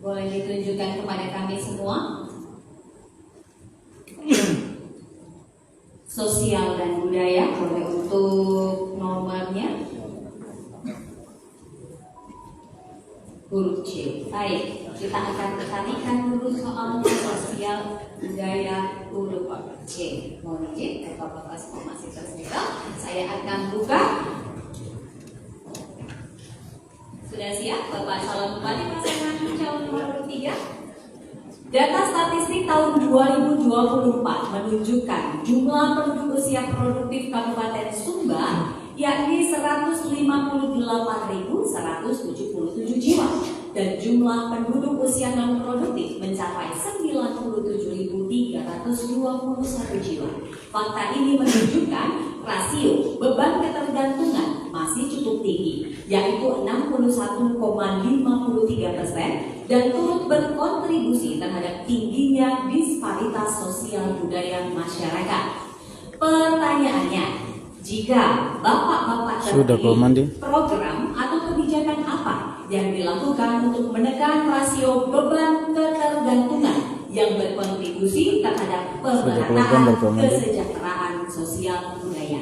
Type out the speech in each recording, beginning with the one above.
Boleh ditunjukkan kepada kami semua. Sosial dan budaya, boleh untuk nomornya. Huruf C. Baik, kita akan perhatikan dulu soal sosial budaya huruf C. Mohon izin, Bapak semua masih tersedia. Saya akan buka. Sudah siap, Bapak calon bupati pasangan calon nomor 3? Data statistik tahun 2024 menunjukkan jumlah penduduk usia produktif Kabupaten Sumba yakni 158.177 jiwa dan jumlah penduduk usia non produktif mencapai 97.321 jiwa. Fakta ini menunjukkan rasio beban ketergantungan masih cukup tinggi, yaitu 61,53% dan turut berkontribusi terhadap tingginya disparitas sosial budaya masyarakat. Pertanyaannya, jika bapak-bapak terpilih, program atau kebijakan apa yang dilakukan untuk menekan rasio beban ketergantungan yang berkontribusi terhadap pemerataan kesejahteraan sosial budaya?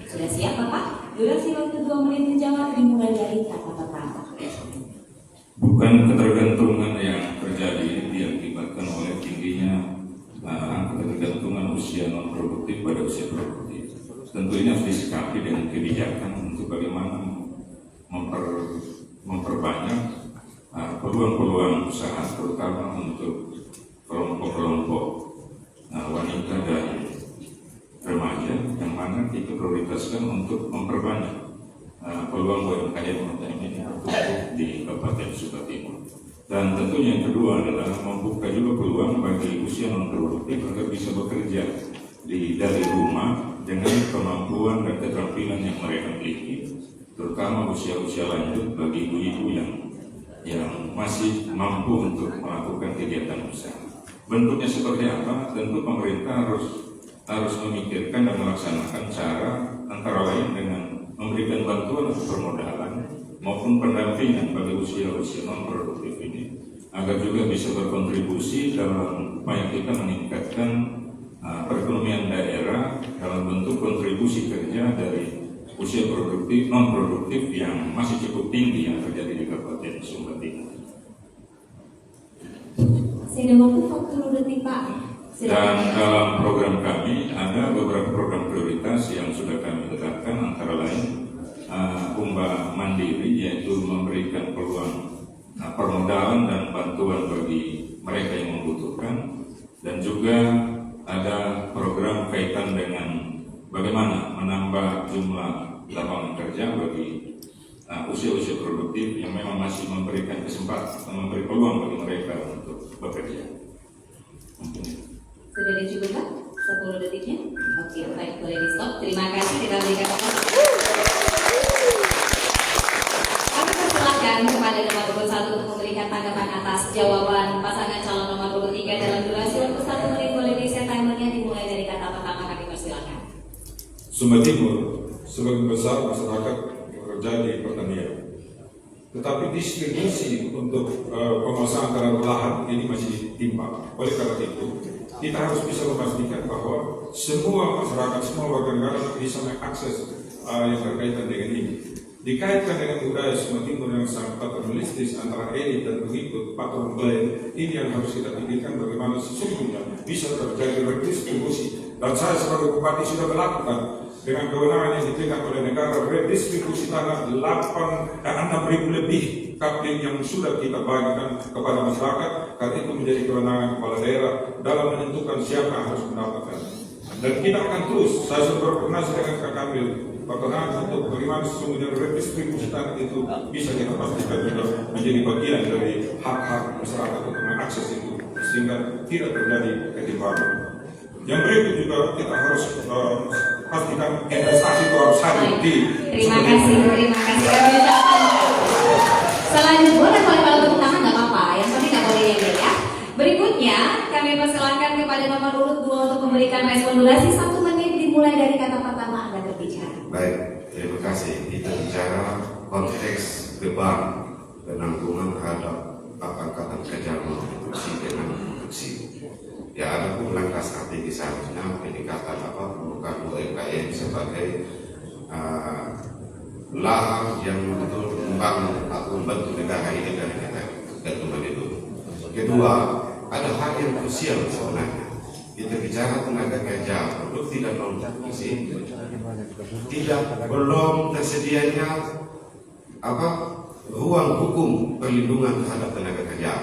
Sudah siap Bapak? Durasi waktu 2 menit menjawab dimulai dari kata pertama. Bukan ketergantungan yang terjadi diakibatkan oleh tingginya angka ketergantungan usia non produktif pada usia produktif. Tentu ini harus disikapi dengan kebijakan untuk bagaimana memperbanyak peluang-peluang usaha, terutama untuk kelompok-kelompok wanita dan remaja, yang mana kita prioritaskan untuk memperbanyak peluang UMKM ini di Kabupaten Sumba Timur. Dan tentunya yang kedua adalah membuka juga peluang bagi usia non produktif agar bisa bekerja dari rumah dengan kemampuan dan keterampilan yang mereka miliki, terutama usia-usia lanjut bagi ibu-ibu yang masih mampu untuk melakukan kegiatan usaha. Bentuknya seperti apa? Tentu pemerintah harus memikirkan dan melaksanakan cara antara lain dengan memberikan bantuan untuk permodalan maupun pendampingan bagi usia-usia non produktif ini, agar juga bisa berkontribusi dalam upaya kita meningkatkan perekonomian daerah dalam bentuk kontribusi kerja dari usia produktif non produktif yang masih cukup tinggi yang terjadi di Kabupaten Sumba Timur. Saya waktu 40 detik Pak. Dan dalam program kami ada beberapa program prioritas yang sudah kami tetapkan, antara lain Umba Mandiri, yaitu memberikan peluang permodalan dan bantuan bagi mereka yang membutuhkan, dan juga ada program kaitan dengan bagaimana menambah jumlah lapangan kerja bagi usia-usia produktif yang memang masih memberikan kesempatan, memberi peluang bagi mereka untuk bekerja. Sudah dicukup Pak? 10 detiknya? Oke, baik, boleh di stop. Terima kasih, kita berikan kami persilakan kepada nomor 21 untuk memberikan tanggapan atas jawaban pasangan calon nomor 23 dalam durasi waktu 1 menit. Boleh di-set timernya dimulai dari kata pertama, kami persilakan. Sumba Timur sebagian besar masyarakat bekerja di pertanian, tetapi distribusi untuk penguasaan tanah lahan ini masih timpang. Oleh karena itu, kita harus bisa memastikan bahwa semua masyarakat, semua warga negara bisa mengakses yang berkaitan dengan ini. Dikaitkan dengan budaya Sumba Timur yang sangat paternalistis antara elit dan pengikut patron blend, ini yang harus kita pikirkan bagaimana sesungguhnya bisa terjadi redistribusi. Dan saya sebagai bupati sudah melakukan dengan kewenangan yang diberikan oleh negara redistribusi tanah 6.000 lebih kapling yang sudah kita bagikan kepada masyarakat, karena itu menjadi kewenangan kepala daerah dalam menentukan siapa yang harus mendapatkan. Dan kita akan terus, saya sudah berkoordinasi dengan Kak Kamil, pertengahan untuk bagaimana sesungguhnya redistribusi tanah itu bisa kita pastikan juga menjadi bagian dari hak-hak masyarakat untuk mengakses itu, sehingga tidak terjadi ketimpangan. Yang berikut juga kita harus pastikan investasi itu harus hadir di. Terima kasih. Selanjutnya boleh kalau tepuk tangan nggak apa-apa, yang penting nggak boleh yang ya. Berikutnya kami persilakan kepada nomor urut 2 untuk memberikan respon durasi 1 menit dimulai dari kata pertama Anda berbicara. Baik, terima kasih. Kita bicara konteks beban penanggungan terhadap Angkatan Kerja memproduksi dengan produksi. Ya ada pun langkah strategi seharusnya peningkatan bukan UMKM sebagai lahan yang betul membangun atau membantu negara ini dari keuntungan itu. Kedua, ada hal yang krusial sebenarnya. Kita bicara tenaga kerja produktif dan non produksi, belum tersedianya ruang hukum perlindungan terhadap tenaga kerja.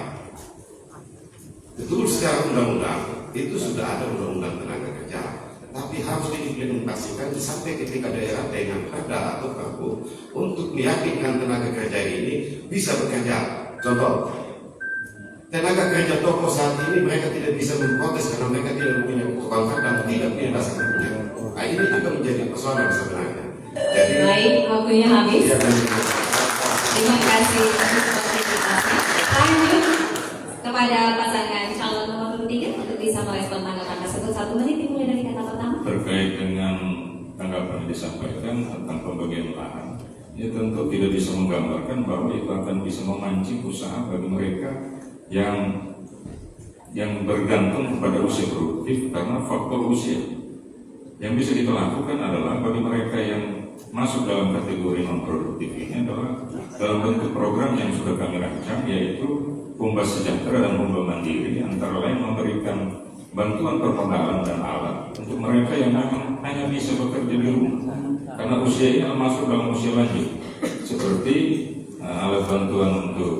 Betul secara undang-undang itu sudah ada undang-undang tenaga kerja, tapi harus diimplementasikan sampai ketika daerah dengan perda atau perpu untuk meyakinkan tenaga kerja ini bisa bekerja. Contoh, tenaga kerja toko saat ini mereka tidak bisa memprotes karena mereka tidak punya kontrak dan tidak punya dasar hukumnya. Nah, ini juga menjadi persoalan sebenarnya. Jadi, baik, waktunya habis. Ya, Terima kasih atas partisipasi. Lanjut kepada pasangan calon nomor 3 untuk bisa merespon tanggapan tersebut. 1 menit dimulai dari kata pertama. Terkait dengan tanggapan yang disampaikan tentang pembagian lahan, ya tentu tidak bisa menggambarkan bahwa itu akan bisa memancing usaha bagi mereka yang bergantung kepada usia produktif karena faktor usia. Yang bisa kita lakukan adalah bagi mereka yang masuk dalam kategori non produktif ini adalah dalam bentuk program yang sudah kami rancang, yaitu Pomba Sejahtera dan Pomba Mandiri, antara lain memberikan bantuan permodalan dan alat untuk mereka yang memang hanya bisa bekerja di rumah karena usia ini masuk dalam usia lanjut, seperti alat bantuan untuk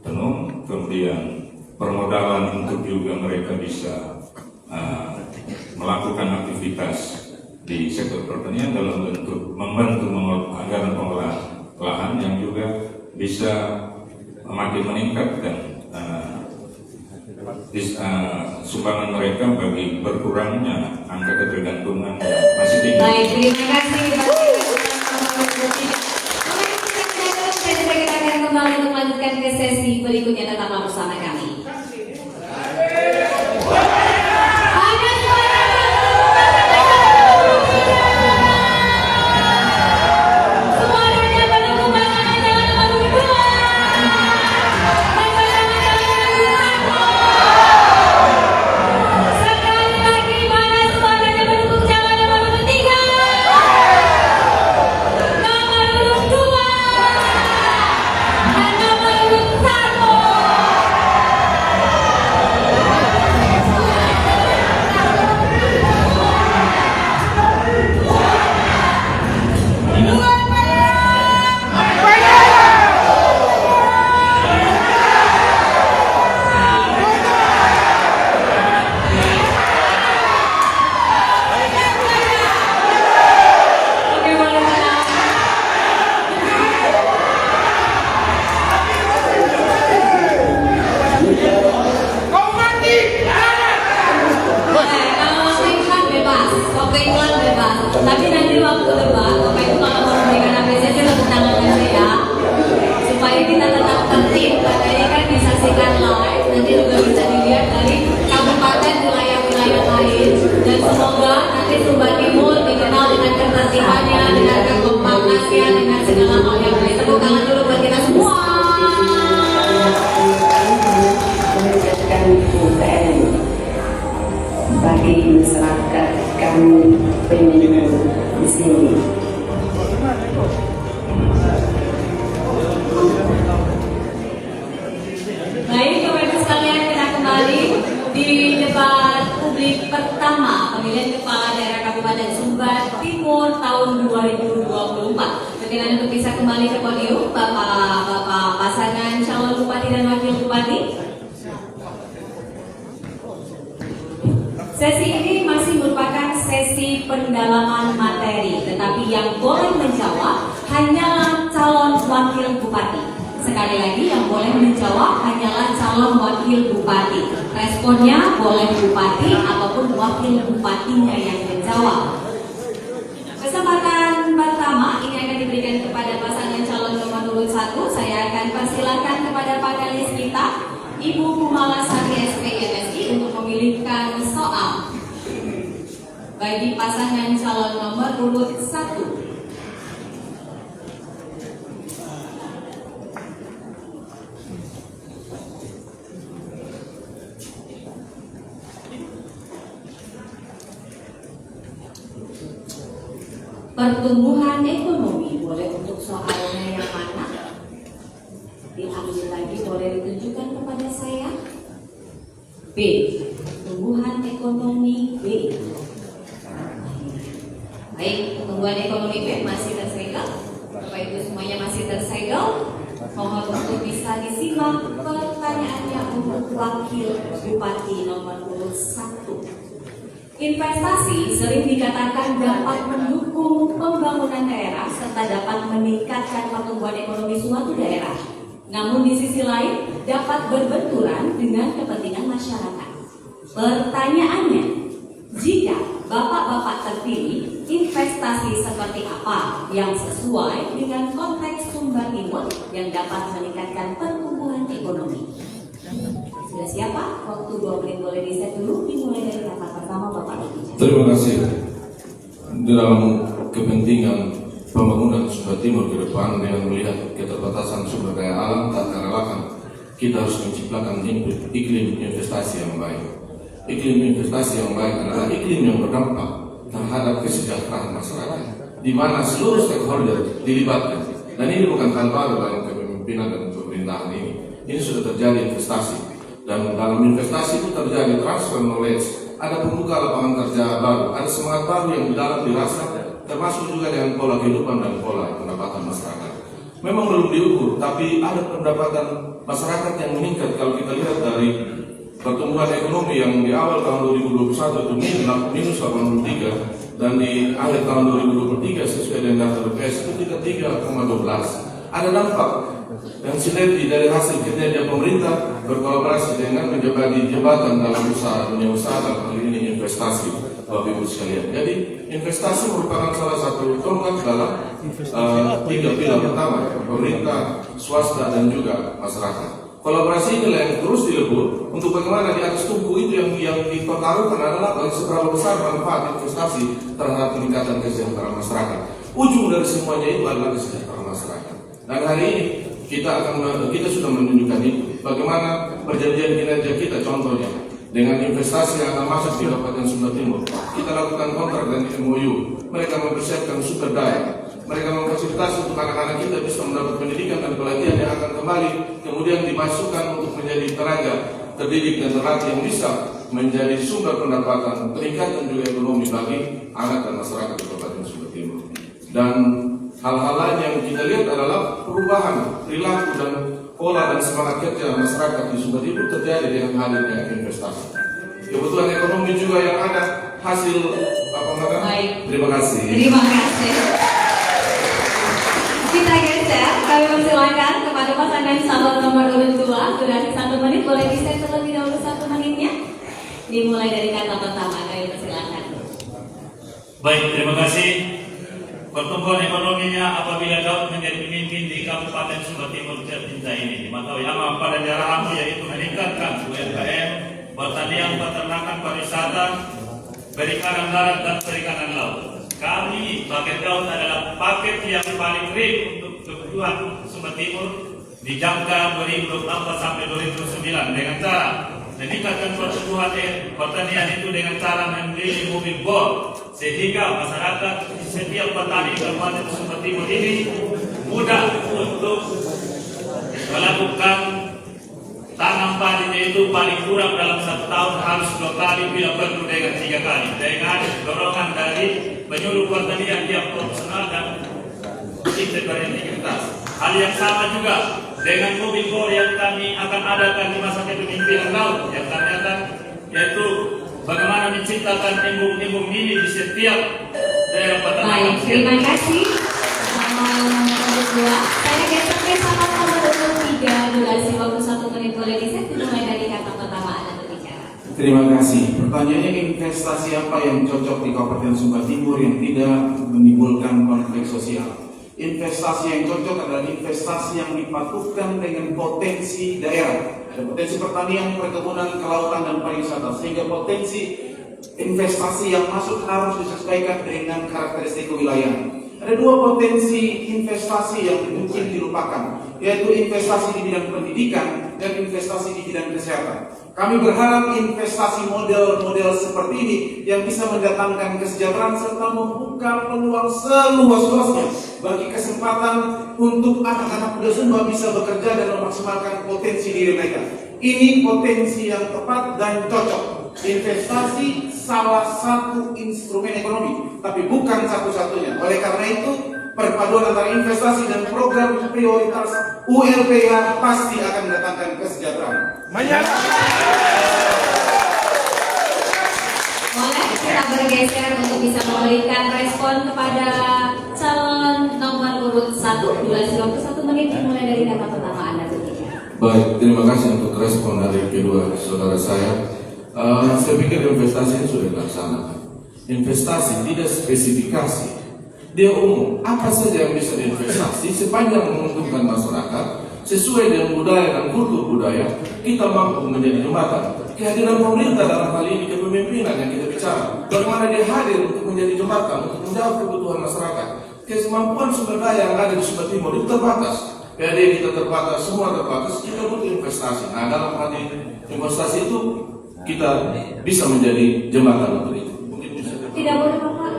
tenun, kemudian permodalan untuk juga mereka bisa melakukan aktivitas di sektor pertanian dalam bentuk membantu anggaran pengolahan lahan yang juga bisa makin meningkatkan sumbangan mereka bagi berkurangnya angka ketergantungan yang masih tinggi. Baik, terima kasih. Kita akan kembali untuk melanjutkan ke sesi berikutnya. Tetaplah bersama kami. Tapi nanti waktu debat, Bapak Ibu kalau mau memberikan apresiasi tepuk tangan aja ya, supaya kita tetap tertib. Katanya kan disaksikan live, nanti juga bisa dilihat dari kabupaten wilayah-wilayah lain. Dan semoga nanti Sumba Timur dikenal dengan ketertibannya, dengan kekompakannya, dengan segala hal yang baik. Tepuk tangan dulu buat kita semua. Mengucapkan UPN bagi masyarakat kami penyandang di sini. Baik, Bapak Ibu sekalian, kita kembali di debat publik pertama pemilihan kepala daerah Kabupaten Sumba Timur tahun 2024. Berkenan untuk bisa kembali ke podium Bapak pasangan calon bupati dan wakil bupati. Sesi ini masih merupakan sesi pendalaman materi, tetapi yang boleh menjawab hanyalah calon wakil bupati. Sekali lagi, yang boleh menjawab hanyalah calon wakil bupati. Responnya boleh bupati ataupun wakil bupatinya yang menjawab. Kesempatan pertama ini akan diberikan kepada pasangan calon nomor urut 1. Saya akan persilakan kepada panelis kita, Ibu Kumalasari SPMSI, untuk memilihkan soal bagi pasangan calon nomor urut 1. pertumbuhan ekonomi, boleh untuk soalnya yang mana? Diambil lagi, boleh ditunjukkan kepada saya. B. Pertumbuhan ekonomi B. Baik, pertumbuhan ekonomi B masih tersegel. Bapak Ibu semuanya masih tersegel. Mohon untuk bisa disimak pertanyaannya untuk Wakil Bupati nomor 1. Investasi sering dikatakan dapat mendukung pembangunan daerah serta dapat meningkatkan pertumbuhan ekonomi suatu daerah. Namun di sisi lain dapat berbenturan dengan kepentingan masyarakat. Pertanyaannya, jika Bapak-bapak terpilih, investasi seperti apa yang sesuai dengan konteks Sumba Timur yang dapat meningkatkan pertumbuhan ekonomi? Sudah siapa? Waktu 2 menit boleh di-set dulu, dimulai dari kata pertama Bapak berbicara. Terima kasih. Dalam kepentingan pembangunan Sumba Timur ke depan dengan melihat keterbatasan sumber daya alam, tak terelakkan kita harus menciptakan iklim investasi yang baik. Iklim investasi yang baik adalah iklim yang berdampak terhadap kesejahteraan masyarakat, di mana seluruh stakeholder dilibatkan. Dan ini bukan hal baru dalam kepemimpinan dan pemerintahan ini. Ini sudah terjadi investasi, dan dalam investasi itu terjadi transfer knowledge, ada pembuka lapangan kerja baru, ada semangat baru yang di dalam dirasa, termasuk juga dengan pola kehidupan dan pola pendapatan masyarakat. Memang belum diukur, tapi ada pendapatan masyarakat yang meningkat. Kalau kita lihat dari pertumbuhan ekonomi yang di awal tahun 2021 itu minus 83, dan di akhir tahun 2023 sesuai dengan data BPS itu kita 3,12. Ada dampak dan sinergi dari hasil kinerja pemerintah berkolaborasi dengan menjadi jembatan dalam usaha dunia usaha, dalam hal ini investasi, Bapak Ibu sekalian. Jadi investasi merupakan salah satu tonggak dalam 3 pilar pertama, pemerintah, swasta, dan juga masyarakat. Kolaborasi inilah yang terus dilebur untuk bagaimana di atas tumbuh itu yang dipertaruhkan adalah seberapa besar manfaat investasi terhadap peningkatan kesejahteraan masyarakat. Ujung dari semuanya itu adalah kesejahteraan masyarakat. Dan hari ini kita sudah menunjukkan itu. Bagaimana perjanjian kinerja kita, contohnya dengan investasi yang akan masuk di Kabupaten Sumba Timur, kita lakukan kontrak dan MOU. Mereka mempersiapkan sumber daya. Mereka memfasilitasi untuk anak-anak kita bisa mendapat pendidikan dan pelatihan yang akan kembali kemudian dimasukkan untuk menjadi tenaga terdidik dan terlatih yang bisa menjadi sumber pendapatan, peningkatan juga ekonomi bagi anak dan masyarakat di Kabupaten Sumba Timur. Dan hal-hal lain yang kita lihat adalah perubahan perilaku dan pola dan semangat kerja masyarakat di Sumba Timur terjadi dengan hadirnya investasi. Kebutuhan ekonomi juga yang ada hasil apa namanya? Baik. Terima kasih. Terima kasih. Kita geser, kami persilakan kepada pasangan calon nomor urut 2, durasi 1 menit, boleh di-set terlebih dahulu 1 menitnya. Dimulai dari kata pertama, kami persilakan. Baik, terima kasih. Pertumbuhan ekonominya apabila dapat menjadi pemimpin di Kabupaten Sumba Timur tercinta ini. Dimataui amal pada daerahmu yaitu meningkatkan UMKM, pertanian, peternakan, pariwisata, perikanan darat dan perikanan laut. Kami paket laut adalah paket yang paling real untuk kebutuhan Sumba Timur di jangka 2024 sampai 2029 dengan cara meningkatkan pertumbuhan pertanian itu dengan cara membeli mobil bor sehingga masyarakat setiap petani Kabupaten Sumba Timur ini mudah untuk melakukan tanam padi, yaitu paling kurang dalam 1 tahun harus 2 kali, bila perlu dengan 3 kali, dengan dorongan dari penyuluh pertanian yang profesional dan berintegritas. Hal yang sama juga dengan mobil bor yang kami akan adakan di masa kepemimpinan laut, yang ternyata yaitu bagaimana menciptakan embung-embung mini di setiap daerah peternakan. Baik, terima kasih. Nomor 2, saya geser ke sama nomor 3, durasi waktu 1 menit, boleh di-set dimulai dari kata pertama Anda berbicara. Terima kasih. Pertanyaannya, investasi apa yang cocok di Kabupaten Sumba Timur yang tidak menimbulkan konflik sosial? Investasi yang cocok adalah investasi yang dipatukan dengan potensi daerah. Ada potensi pertanian, perkebunan, kelautan, dan pariwisata. Sehingga potensi investasi yang masuk harus disesuaikan dengan karakteristik kewilayahan. ada dua potensi investasi yang mungkin dilupakan, yaitu investasi di bidang pendidikan dan investasi di bidang kesehatan. Kami berharap investasi model-model seperti ini yang bisa mendatangkan kesejahteraan serta membuka peluang seluas-luasnya bagi kesempatan untuk anak-anak muda Sumba bisa bekerja dan memaksimalkan potensi diri mereka. Ini potensi yang tepat dan cocok. Investasi salah satu instrumen ekonomi, tapi bukan satu-satunya. Oleh karena itu, perpaduan antara investasi dan program prioritas ULPH pasti akan mendatangkan kesejahteraan. Boleh kita bergeser untuk bisa memberikan respon kepada calon nomor urut 1. Durasi waktu 1 menit dimulai dari kata pertama Anda berbicara. Baik, terima kasih untuk respon dari kedua saudara saya. Saya pikir investasi ini sudah dilaksanakan. Investasi tidak spesifikasi, dia umum. Apa saja yang bisa diinvestasi sepanjang menguntungkan masyarakat sesuai dengan budaya dan kultur budaya, kita mampu menjadi jembatan. Kehadiran pemerintah dalam hal ini, kepemimpinan yang kita bicara, bagaimana dia hadir untuk menjadi jembatan untuk menjawab kebutuhan masyarakat. Kemampuan sumber daya yang ada di Sumba Timur itu terbatas. PAD kita terbatas, semua terbatas. Kita butuh investasi. Nah, dalam hal ini investasi itu kita bisa menjadi jembatan untuk itu. Mungkin bisa. Tidak boleh Bapak.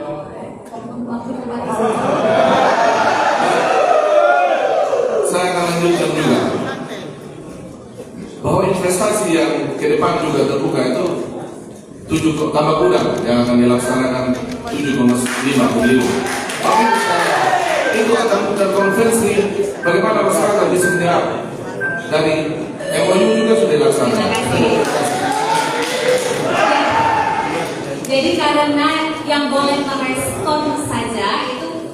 Waktu terbatas. Saya akan lanjutkan juga bahwa investasi yang ke depan juga terbuka itu 7 tambah gudang yang akan dilaksanakan 7,5 triliun. Tapi itu akan bukan konvensi bagaimana masyarakat bisa menyerap dari MOU juga sudah dilaksanakan. Jadi karena yang boleh merespon saja itu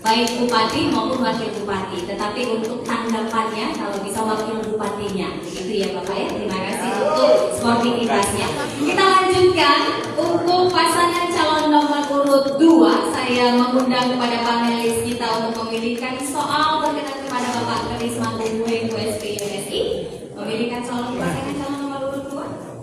baik bupati maupun wakil bupati, tetapi untuk tanggapannya kalau bisa wakil bupatinya, begitu ya Bapak ya. Terima kasih untuk sportivitasnya. Kita lanjutkan untuk pasangan calon nomor urut 2. Saya mengundang kepada panelis kita untuk memilihkan soal berkenan kepada Bapak Karisma Bumueng USP UNSI, memilihkan soal pasangan calon nomor urut 2.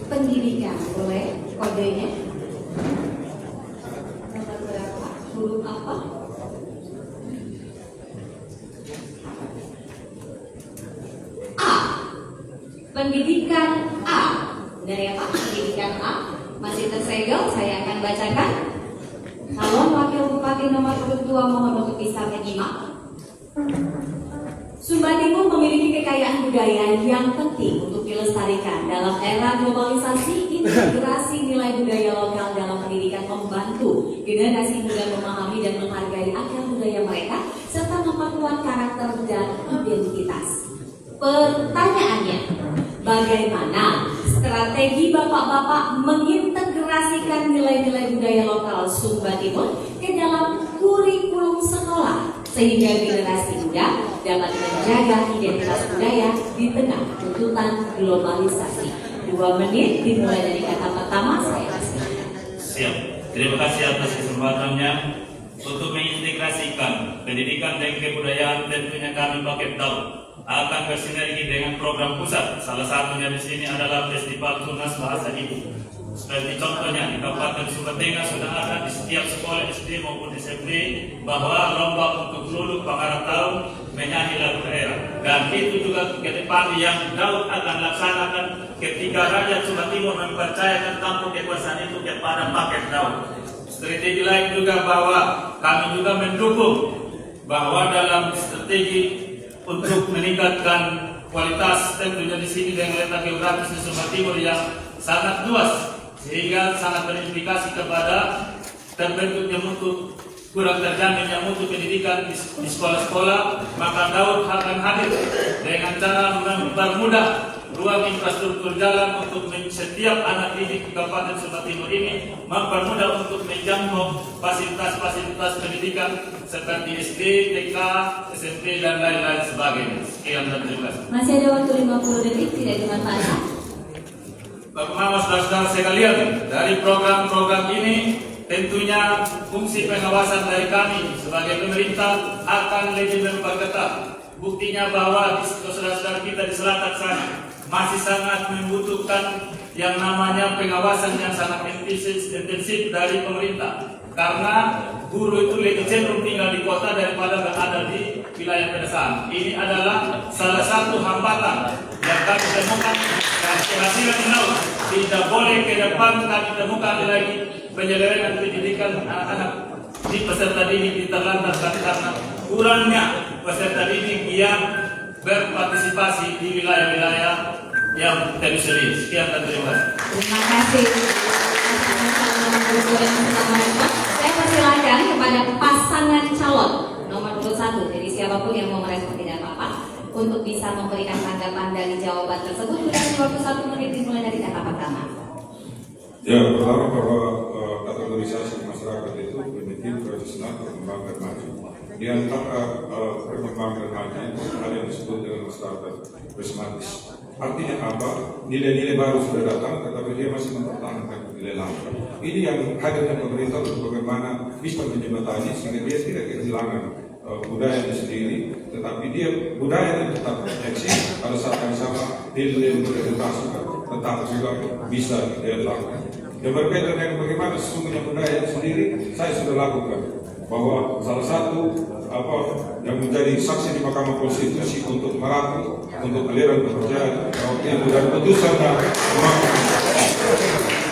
Pendidikan, boleh kodenya? Nomor berapa? Huruf apa? A. Pendidikan A. Benar ya Pak? Pendidikan A. Masih tersegel, saya akan bacakan. Calon Wakil Bupati nomor urut 2 mohon untuk bisa menyimak. Sumba Timur memiliki kekayaan budaya yang penting untuk dilestarikan. Dalam era globalisasi, integrasi nilai budaya lokal dalam pendidikan membantu generasi muda memahami dan menghargai akar budaya mereka serta memperkuat karakter dan identitas. Pertanyaannya, bagaimana strategi bapak-bapak mengintegrasikan nilai-nilai budaya lokal Sumba Timur ke dalam kurikulum sekolah sehingga generasi muda dapat menjaga identitas budaya di tengah tuntutan globalisasi? 2 menit dimulai dari kata pertama, saya persilakan. Siap. Terima kasih atas kesempatannya. Untuk mengintegrasikan pendidikan dan kebudayaan, tentunya kami pakai tahu akan bersinergi dengan program pusat. Salah satunya di sini adalah Festival Tunas Bahasa Ibu. Seperti contohnya di Kabupaten Sumba Tengah sudah ada di setiap sekolah SD maupun SMP bahwa lomba untuk lulu pengarah tahun menyanyi lagu daerah. Dan itu juga ke depan yang Daud akan laksanakan ketika rakyat Sumba Timur mempercayakan tampuk kekuasaan itu kepada paket Daud. Strategi lain juga bahwa kami juga mendukung bahwa dalam strategi untuk meningkatkan kualitas, tentunya di sini dengan letak geografis di Sumba Timur yang sangat luas sehingga sangat berimplikasi kepada terbentuknya mutu kurang terjaminnya mutu pendidikan di sekolah-sekolah, maka Daud akan hadir dengan cara mempermudah ruang infrastruktur jalan untuk setiap anak didik di Kabupaten Sumba Timur ini, mempermudah untuk menjangkau fasilitas-fasilitas pendidikan seperti SD, TK, SMP dan lain-lain sebagainya. Sekian dan terima kasih. Masih ada waktu 50 detik, tidak dimanfaatkan. Bapak-bapak, saudara-saudara sekalian, dari program-program ini tentunya fungsi pengawasan dari kami sebagai pemerintah akan lebih memperketat. Buktinya bahwa saudara-saudara kita di selatan sana masih sangat membutuhkan yang namanya pengawasan yang sangat intensif dari pemerintah. Karena guru itu lebih cenderung tinggal di kota daripada berada di wilayah pedesaan. Ini adalah salah satu hambatan yang kami temukan dan keberhasilan laut. Tidak boleh ke depan kami temukan lagi penyelewengan pendidikan anak-anak di peserta didik diterlantarkan karena kurangnya peserta didik yang berpartisipasi di wilayah-wilayah yang terisolir. Sekian dan terima kasih. Terima kasih. Saya persilakan kepada pasangan calon nomor urut 1. Jadi siapapun yang mau merespon tidak apa-apa untuk bisa memberikan tanggapan dari jawaban tersebut. Durasi waktu 1 menit dimulai dari kata pertama. Ya, pertama bahwa kategorisasi masyarakat itu primitif, tradisional, berkembang dan maju. Di antara berkembang dan maju itu ada yang disebut dengan masyarakat prismatis. Artinya apa? Nilai-nilai baru sudah datang, tetapi dia masih mempertahankan nilai lama. Ini yang hadirnya pemerintah untuk bagaimana bisa menjembatani sehingga dia tidak kehilangan budayanya sendiri, tetapi dia budayanya tetap eksis pada saat yang sama nilai implementasi tetap juga bisa dia lakukan. Yang berbeda dengan bagaimana sesungguhnya budaya sendiri, saya sudah lakukan bahwa salah satu yang menjadi saksi di Mahkamah Konstitusi untuk merangkul untuk aliran kepercayaan ilmu dan putusan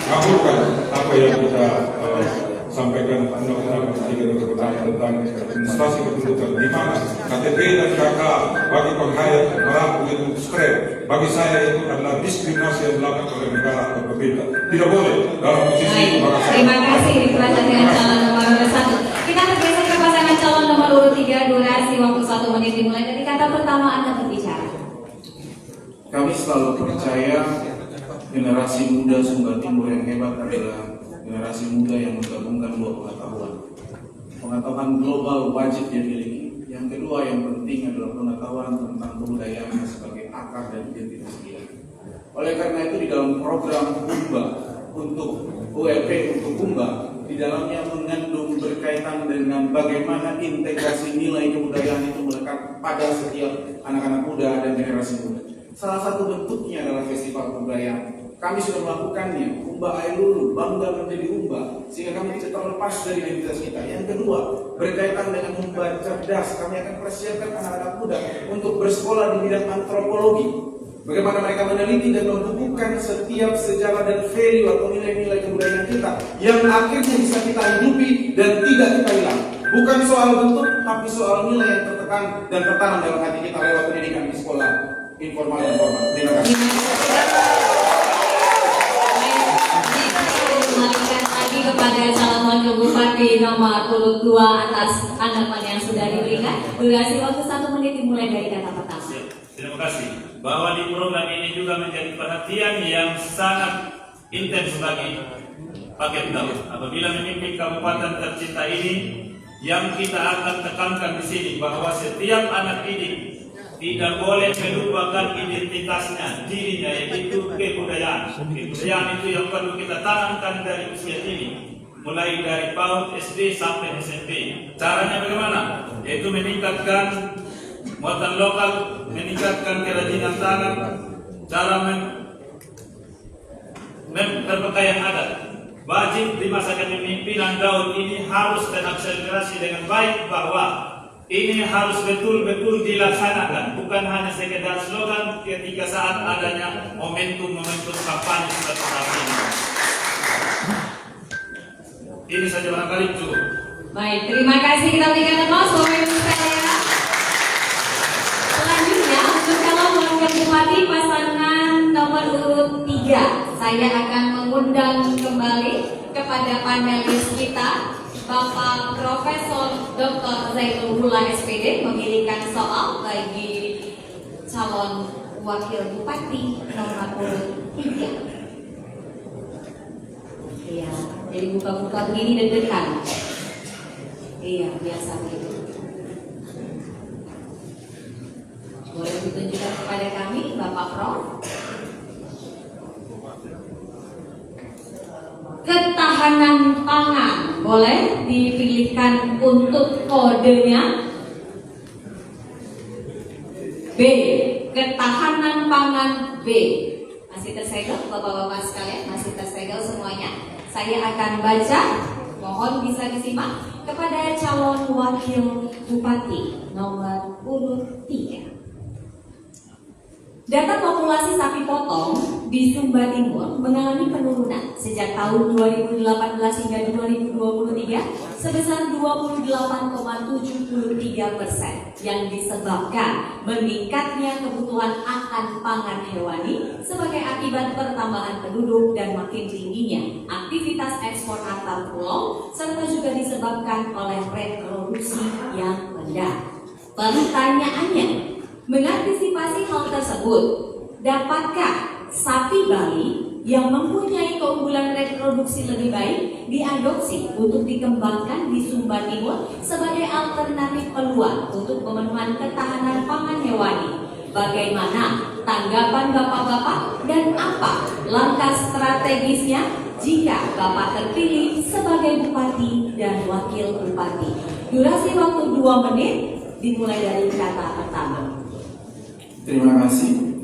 mengabulkan apa yang kita sampaikan undang-undang 3 tentang administrasi kependudukan, di mana KTP dan KK bagi penghayat merangkul itu straight. Bagi saya itu adalah diskriminasi yang dilakukan oleh negara atau pemerintah. Tidak boleh dalam posisi itu. Terima kasih dipasang dengan calon nomor urut 1. Kita bergeser ke pasangan calon nomor urut 3. Durasi waktu 1 menit dimulai dari kata pertama Anda berbicara. Kami selalu percaya generasi muda Sumba Timur yang hebat adalah generasi muda yang menggabungkan 2 pengetahuan. Pengetahuan global wajib dia miliki. Yang kedua yang penting adalah pengetahuan tentang kebudayaan sebagai akar dan identitas dia. Oleh karena itu di dalam program Kumba untuk ULP untuk Kumba, di dalamnya mengandung berkaitan dengan bagaimana integrasi nilai kebudayaan itu melekat pada setiap anak-anak muda dan generasi muda. Salah satu bentuknya adalah festival kebudayaan. Kami sudah melakukannya, Umba Ailulu, bangga menjadi Umba, sehingga kami tidak terlepas dari identitas kita. Yang kedua, berkaitan dengan Umba cerdas, kami akan persiapkan anak-anak muda untuk bersekolah di bidang antropologi. Bagaimana mereka meneliti dan membukukan setiap sejarah dan value atau nilai-nilai kebudayaan kita yang akhirnya bisa kita hidupi dan tidak kita hilang. Bukan soal bentuk, tapi soal nilai yang tertekan dan tertanam dalam hati kita lewat pendidikan di sekolah informal dan formal. Terima kasih. Kepada calon wakil bupati nomor urut 2 atas tanggapan yang sudah diberikan. Durasi waktu 1 menit dimulai dari kata pertama. Terima kasih. Bahwa di program ini juga menjadi perhatian yang sangat intens bagi Pak Kemdau. Apabila memimpin kabupaten tercinta ini, yang kita akan tekankan di sini bahwa setiap anak didik tidak boleh melupakan identitasnya, dirinya, yaitu kebudayaan. Kebudayaan itu yang perlu kita tanamkan dari usia dini, mulai dari PAUD, SD sampai SMP. Caranya bagaimana? Yaitu meningkatkan muatan lokal, meningkatkan kerajinan tangan, cara berpakaian adat. Wajib di masa kepemimpinan Daud ini harus terakselerasi dengan baik bahwa ini harus betul-betul dilaksanakan, bukan hanya sekedar slogan ketika saat adanya momentum-momentum kampanye seperti saat ini. Ini saja barangkali cukup. Baik, terima kasih. Kita berikan aplaus Bapak Ibu sekalian. Selanjutnya untuk calon wakil bupati pasangan nomor urut 3, saya akan mengundang kembali kepada panelis kita, Bapak Profesor Dr. Zainul Hula SPD, memilihkan soal bagi calon wakil bupati nomor urut 3. Iya, jadi buka-buka begini deg-degan. Iya, biasa begitu. Boleh ditunjukkan kepada kami, Bapak Prof. Ketahanan pangan boleh dipilihkan untuk kodenya. B. Ketahanan pangan B. Masih tersegel Bapak-bapak sekalian, masih tersegel semuanya. Saya akan baca, mohon bisa disimak kepada calon wakil bupati nomor urut 3. Data populasi sapi potong di Sumba Timur mengalami penurunan sejak tahun 2018 hingga 2023 sebesar 28,73% yang disebabkan meningkatnya kebutuhan akan pangan hewani sebagai akibat pertambahan penduduk dan makin tingginya aktivitas ekspor antar pulau serta juga disebabkan oleh reproduksi yang rendah. Pertanyaannya, mengantisipasi hal tersebut, dapatkah sapi Bali yang mempunyai keunggulan reproduksi lebih baik diadopsi untuk dikembangkan di Sumba Timur sebagai alternatif peluang untuk pemenuhan ketahanan pangan hewani? Bagaimana tanggapan Bapak-bapak dan apa langkah strategisnya jika Bapak terpilih sebagai Bupati dan Wakil Bupati? Durasi waktu 2 menit dimulai dari kata pertama. Terima kasih.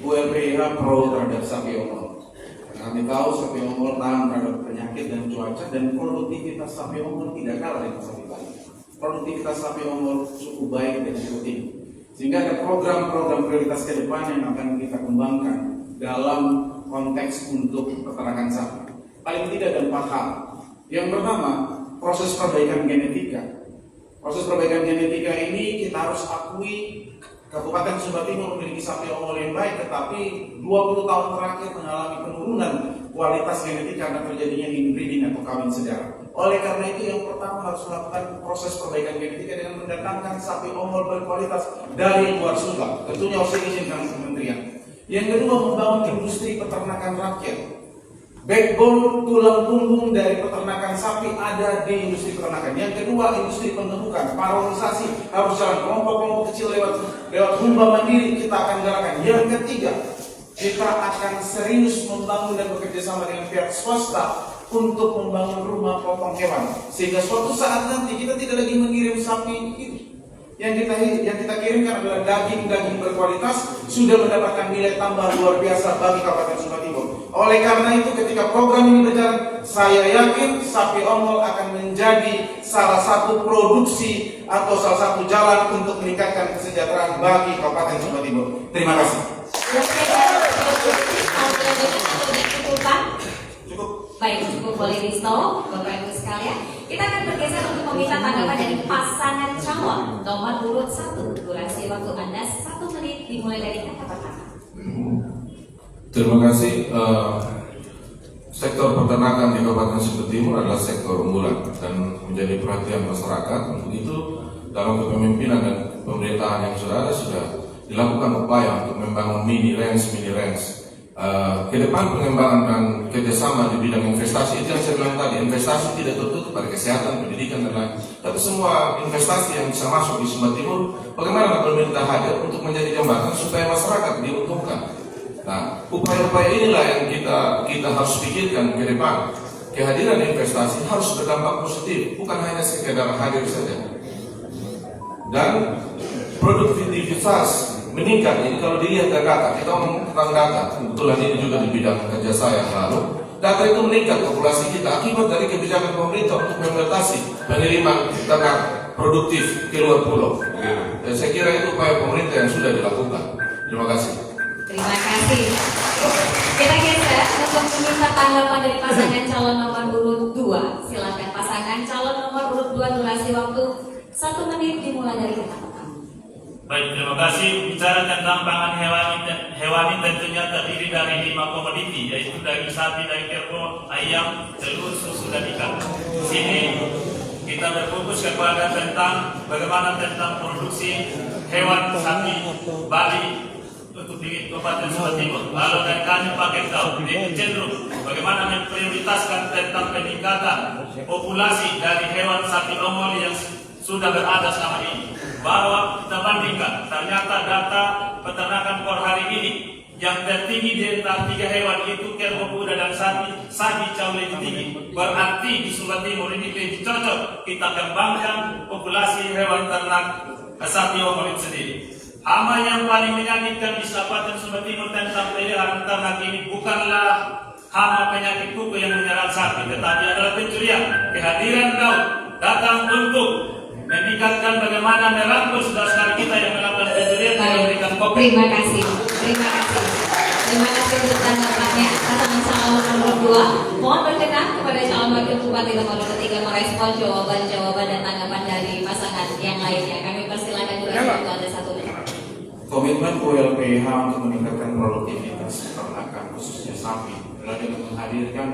ULPIH pro terhadap sapi ongol. Kami tahu sapi ongol tahan terhadap penyakit dan cuaca, dan produktivitas sapi ongol tidak kalah dengan sapi Bali. Produktivitas sapi ongol cukup baik dan cukup tinggi. Sehingga ada program-program prioritas ke depan yang akan kita kembangkan dalam konteks untuk peternakan sapi. Paling tidak ada 4 hal. Yang pertama, proses perbaikan genetika. Proses perbaikan genetika ini kita harus akui Kabupaten Sumba Timur memiliki sapi ongol yang baik, tetapi 20 tahun terakhir mengalami penurunan kualitas genetik karena terjadinya inbreeding atau kawin sedara. Oleh karena itu, yang pertama harus melakukan proses perbaikan genetika dengan mendatangkan sapi ongol berkualitas dari luar Sumba. Tentunya harus diizinkan kementerian. Yang kedua, membangun industri peternakan rakyat. Backbone, tulang punggung dari peternakan sapi ada di industri peternakan. Yang kedua, industri pengemukan, parolisasi harus jalan, kelompok-kelompok kecil lewat Humba Mandiri kita akan galakan. Yang ketiga, kita akan serius membangun dan bekerja sama dengan pihak swasta untuk membangun rumah potong hewan, sehingga suatu saat nanti kita tidak lagi mengirim sapi hidup. Yang kita kirimkan adalah daging-daging berkualitas, sudah mendapatkan nilai tambah luar biasa bagi Kabupaten Sumba Timur. Oleh karena itu, ketika program ini berjalan, saya yakin sapi ongol akan menjadi salah satu produksi atau salah satu jalan untuk meningkatkan kesejahteraan bagi Kabupaten Sumba Timur. Terima kasih. Cukup. Baik, cukup boleh di stop, Bapak Ibu sekalian. Kita akan bergeser untuk meminta tanggapan dari pasangan calon nomor urut 1. Durasi waktu Anda 1 menit dimulai dari kata pertama. Terima kasih. Sektor peternakan di Kabupaten Sumba Timur adalah sektor unggulan dan menjadi perhatian masyarakat. Untuk itu, dalam kepemimpinan dan pemerintahan yang sudah ada, sudah dilakukan upaya untuk membangun mini range. Ke depan pengembangan dan kerjasama di bidang investasi, itu yang saya bilang tadi, investasi tidak tertutup pada kesehatan, pendidikan, dan lain. Tapi semua investasi yang bisa masuk di Sumba Timur, bagaimana pemerintah hadir untuk menjadi jembatan supaya masyarakat diuntungkan. Nah, upaya-upaya inilah yang kita harus pikirkan ke depan. Kehadiran investasi harus berdampak positif, bukan hanya sekedar hadir saja. Dan produktivitas meningkat. Jadi kalau dilihat dari data, kita ngomong tentang data, kebetulan ini juga di bidang kerja saya yang lalu, data itu meningkat populasi kita akibat dari kebijakan pemerintah untuk membatasi pengiriman ternak produktif ke luar pulau. Dan saya kira itu upaya pemerintah yang sudah dilakukan. Terima kasih. Terima kasih. Kita geser untuk meminta tanggapan dari pasangan calon nomor urut 2. Silakan pasangan calon nomor urut 2, durasi waktu 1 menit dimulai dari kata pertama. Baik, terima kasih. Bicara tentang pangan hewani tentunya terdiri dari 5 komoditi, yaitu daging sapi, daging kerbau, ayam, telur, susu, dan ikan. Di sini kita berfokus kepada tentang bagaimana tentang produksi hewan sapi Bali untuk di Kabupaten Sumba Timur. Lalu dari kami pakai tahu, ini cenderung bagaimana memprioritaskan tentang peningkatan populasi dari hewan sapi ongol yang sudah berada selama ini. Bahwa kita bandingkan, ternyata data peternakan per hari ini yang tertinggi di antara 3 hewan itu kerbau, kuda, dan sapi jauh lebih tinggi. Berarti di Sumba Timur ini lebih cocok kita kembangkan populasi hewan ternak sapi ongol itu sendiri. Hama yang paling menyakitkan di Kabupaten Sumba Timur tentang peliharaan ternak ini bukanlah hama penyakit kuku yang menyerang sapi, tetapi adalah pencurian. Kehadiran kau datang untuk meningkatkan bagaimana merangkul saudara-saudara kita yang melakukan pencurian dan memberikan kopi. Terima kasih. Terima kasih. Terima kasih untuk tanggapannya. Pasangan calon nomor 2, mohon berkenan kepada calon wakil bupati nomor 3 merespon jawaban-jawaban dan tanggapan dari pasangan yang lainnya. Kami persilakan durasi waktu Anda 1 menit. Komitmen ULPH untuk meningkatkan produktivitas peternakan khususnya sapi adalah dengan menghadirkan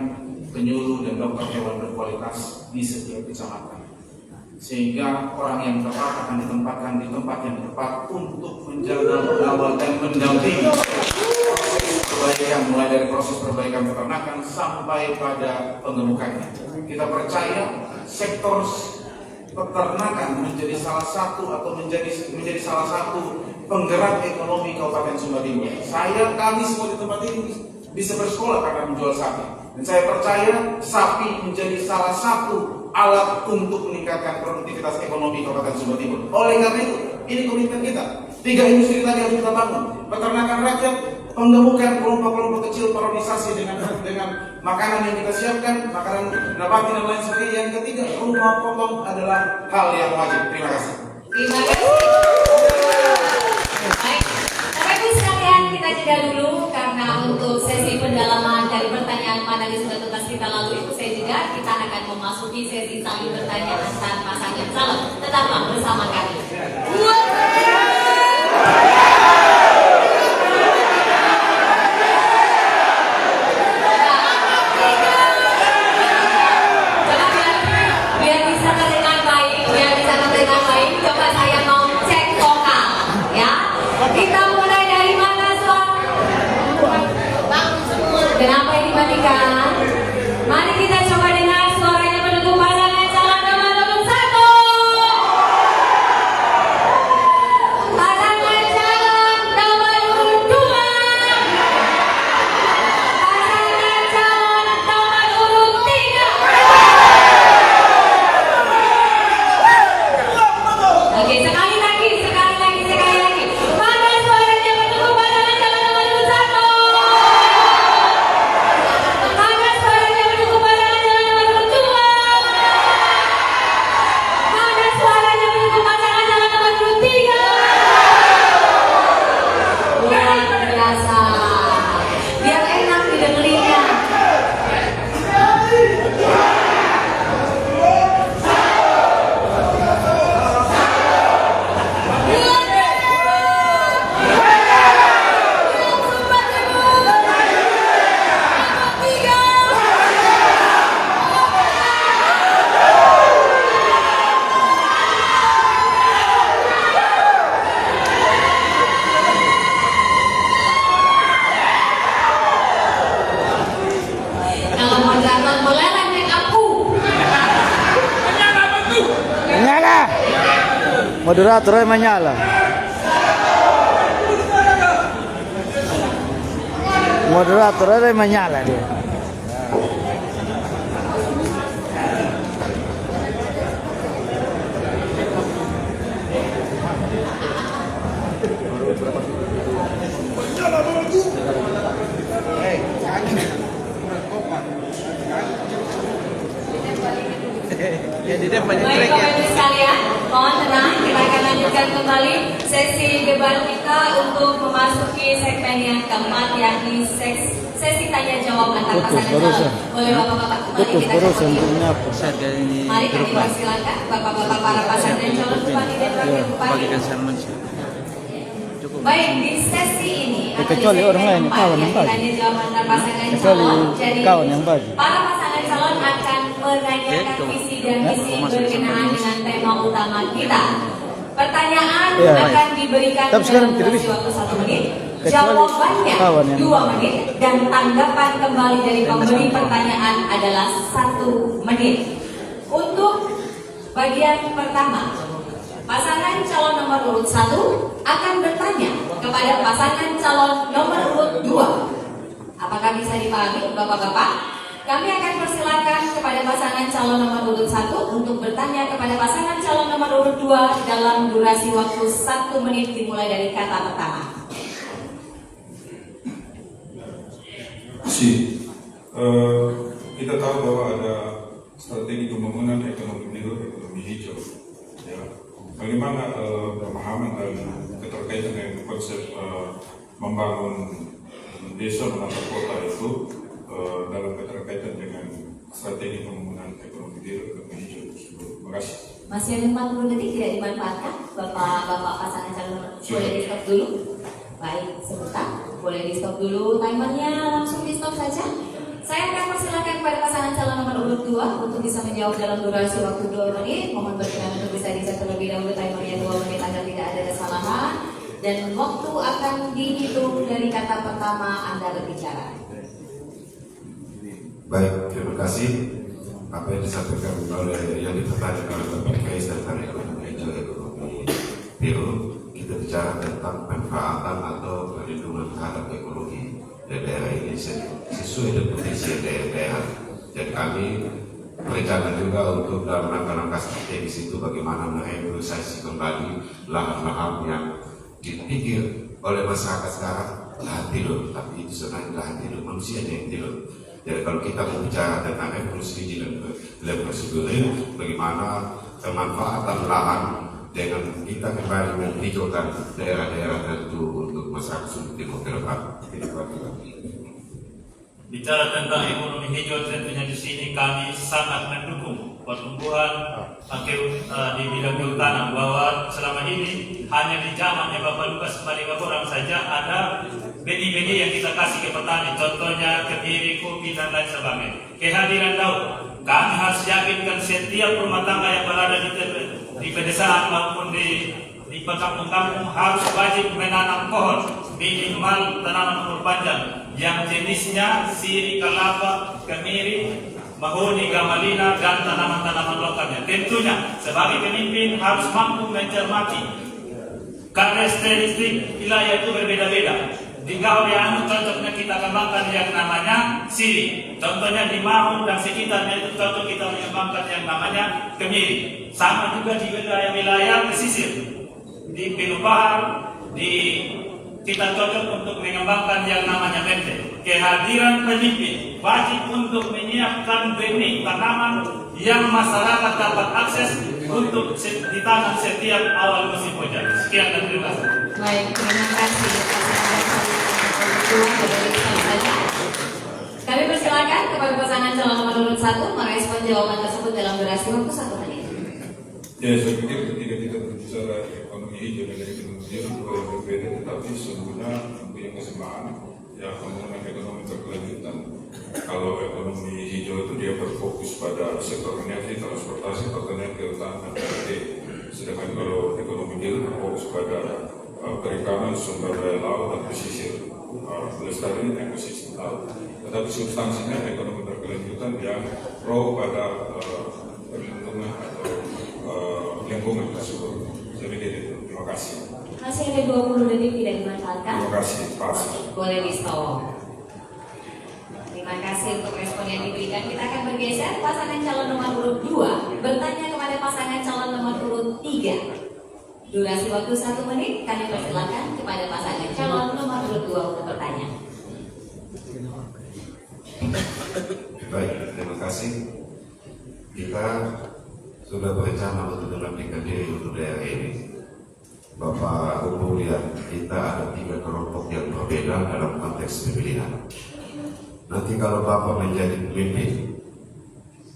penyuluh dan dokter hewan berkualitas di setiap kecamatan, sehingga orang yang tepat akan ditempatkan di tempat yang tepat untuk menjaga, mengawal, dan mendampingi perbaikan, mulai dari proses perbaikan peternakan sampai pada pengemukannya. Kita percaya sektor peternakan menjadi salah satu menjadi salah satu penggerak ekonomi Kabupaten Sumba Timur. Kami semua di tempat ini bisa bersekolah karena menjual sapi, dan saya percaya sapi menjadi salah satu alat untuk meningkatkan produktivitas ekonomi Kabupaten Sumba Timur. Oleh karena itu, ini komitmen kita. 3 industri tadi harus kita bangun: peternakan rakyat, pengemukan kelompok-kelompok kecil, paronisasi dengan makanan yang kita siapkan, makanan nabati dan lain sebagainya. Yang ketiga, rumah potong adalah hal yang wajib. Terima kasih. Terima kasih. Baik, Bapak Ibu sekalian, kita jeda dulu karena untuk sesi pendalaman dari pertanyaan panelis sudah tuntas kita lalu itu saya jeda. Kita akan memasuki sesi saling bertanya antar pasangan calon. Tetaplah bersama kami. Biar bisa terdengar baik, coba saya mau cek vokal, ya. Kita mulai dari mana, Sob? Kenapa ini dimatikan? Mari kita coba dengar suaranya pendukung pasangan calon nomor 1. Pasangan calon nomor 2. Pasangan calon nomor 3. Oke, sekali lagi. Mana suaranya pendukung pasangan calon nomor 1? Mana suaranya pendukung pasangan calon nomor 2? Mana suaranya pendukung pasangan calon nomor 3? Luar biasa. Biar enak didengerinnya. Kalau moderator boleh naik aku. Menyala. Moderatornya menyala. Moderatornya menyala dia. Baik Bapak Ibu sekalian, mohon tenang, kita akan lanjutkan kembali sesi debat kita untuk memasuki segmen yang keempat, yakni sesi tanya jawab antar pasangan calon. Boleh Bapak-bapak kembali kita kembali. Mari kami persilakan Bapak-bapak para pasangan calon bupati dan wakil bupati. Baik, di sesi ini kecuali orang lain, kawan yang bagi. tanya jawab antar pasangan Kecuali calon. Jadi kawan yang bagi. para pasangan calon akan menanyakan visi dan misi berkenaan dengan tema utama kita. Pertanyaan Iya. akan diberikan Tapi sekarang dalam tidak durasi bisa. waktu 1 menit. Kecuali Jawabannya kawan yang 2 menit dan tanggapan kembali dari pemberi pertanyaan adalah 1 menit. Untuk bagian pertama, pasangan calon nomor urut 1 akan bertanya kepada pasangan calon nomor urut 2. Apakah bisa dipahami, Bapak-bapak? Kami akan persilakan kepada pasangan calon nomor urut 1 untuk bertanya kepada pasangan calon nomor urut 2 dalam durasi waktu 1 menit dimulai dari kata pertama. Kita tahu bahwa ada strategi pembangunan ekonomi biru, ekonomi hijau. Ya. Bagaimana pemahaman dan keterkaitan dengan konsep membangun desa menata kota itu dalam keterkaitan dengan strategi pembangunan ekonomi biru, ekonomi hijau tersebut. Terima kasih. Masih ada 40 detik tidak dimanfaatkan, Bapak pasangan calon nomor. Boleh di stop dulu. Baik, sebentar. Boleh di stop dulu timernya, langsung di stop saja. Saya akan persilakan kepada pasangan calon nomor urut 2 untuk bisa menjawab dalam durasi waktu 2 menit. Mohon berkenan untuk bisa di-set terlebih dahulu timernya 2 menit agar tidak ada kesalahan. Dan waktu akan dihitung dari kata pertama Anda berbicara. Baik, terima kasih. Apa yang disampaikan oleh yang dipertanyakan oleh Bapak Kais tentang ekonomi hijau, ekonomi biru, kita bicara tentang pemanfaatan atau perlindungan terhadap ekologi daerah ini sesuai dengan potensi daerah. Dan kami berencana juga untuk dalam langkah-langkah strategis itu bagaimana merevitalisasi kembali lahan-lahan yang dipikir oleh masyarakat sekarang lahan tidur, tapi itu sebenarnya lahan tidur manusia yang tidur. Jadi kalau kita berbicara tentang evolusi dalam prosedur, bagaimana pemanfaatan lahan dengan kita kembali menghijaukan daerah-daerah tertentu untuk masyarakat Sumba Timur ke depan. Bicara tentang ekonomi hijau, tentunya di sini kami sangat mendukung pertumbuhan di bidang kehutanan, bahwa selama ini hanya di zamannya Bapak Lukas Marigaborang saja ada benih-benih yang kita kasih ke petani, contohnya kebiri, kopi dan lain sebagainya. Kehadiran laut, kami harus yakinkan setiap rumah tangga yang berada di pedesaan maupun di kampung-kampung harus wajib menanam pohon minimal tanaman umur panjang yang jenisnya siri, kelapa, kemiri, mahoni, gamalina, dan tanaman-tanaman lokalnya. Tentunya sebagai pemimpin harus mampu mencermati karakteristik wilayah itu berbeda-beda. Di Gaurian cocoknya kita kembangkan yang namanya siri. Contohnya di Mahun dan sekitarnya itu cocok kita mengembangkan yang namanya kemiri. Sama juga di wilayah pesisir. Di Pilupahar, kita cocok untuk mengembangkan yang namanya mente. Kehadiran pemimpin wajib untuk menyiapkan benih tanaman yang masyarakat dapat akses untuk ditanam setiap awal musim hujan. Sekian dan terima kasih. Baik, terima kasih. Kami persilakan kepada pasangan calon nomor urut 1 merespon jawaban tersebut dalam durasi waktu 1 menit. Ya, saya pikir ketika kita berbicara ekonomi hijau dan ekonomi biru dua yang berbeda, tetapi sesungguhnya mempunyai kesamaan, ya, pembangunan ekonomi berkelanjutan. Kalau ekonomi hijau itu dia berfokus pada sektor energi, transportasi, pertanian, kehutanan, sedangkan kalau ekonomi biru berfokus pada perikanan, sumber daya laut dan pesisir, pelestarian ekosistem laut. Tetapi substansinya ekonomi berkelanjutan yang pro pada perlindungan atau lingkungan tersebut. Saya pikir itu. Terima kasih. Masih ada 20 detik tidak dimanfaatkan. Terima kasih, Pak. Boleh di stop. Terima kasih untuk respon yang diberikan. Kita akan bergeser. Pasangan calon nomor urut 2 bertanya kepada pasangan calon nomor urut 3. Durasi waktu 1 menit. Kami persilakan kepada pasangan calon nomor urut 2 untuk bertanya. Baik, terima kasih. Kita sudah berencana untuk mengabdikan diri untuk daerah ini. Bapak Ibu lihat, kita ada 3 kelompok yang berbeda dalam konteks pemilihan. Nanti kalau Bapak menjadi pemimpin,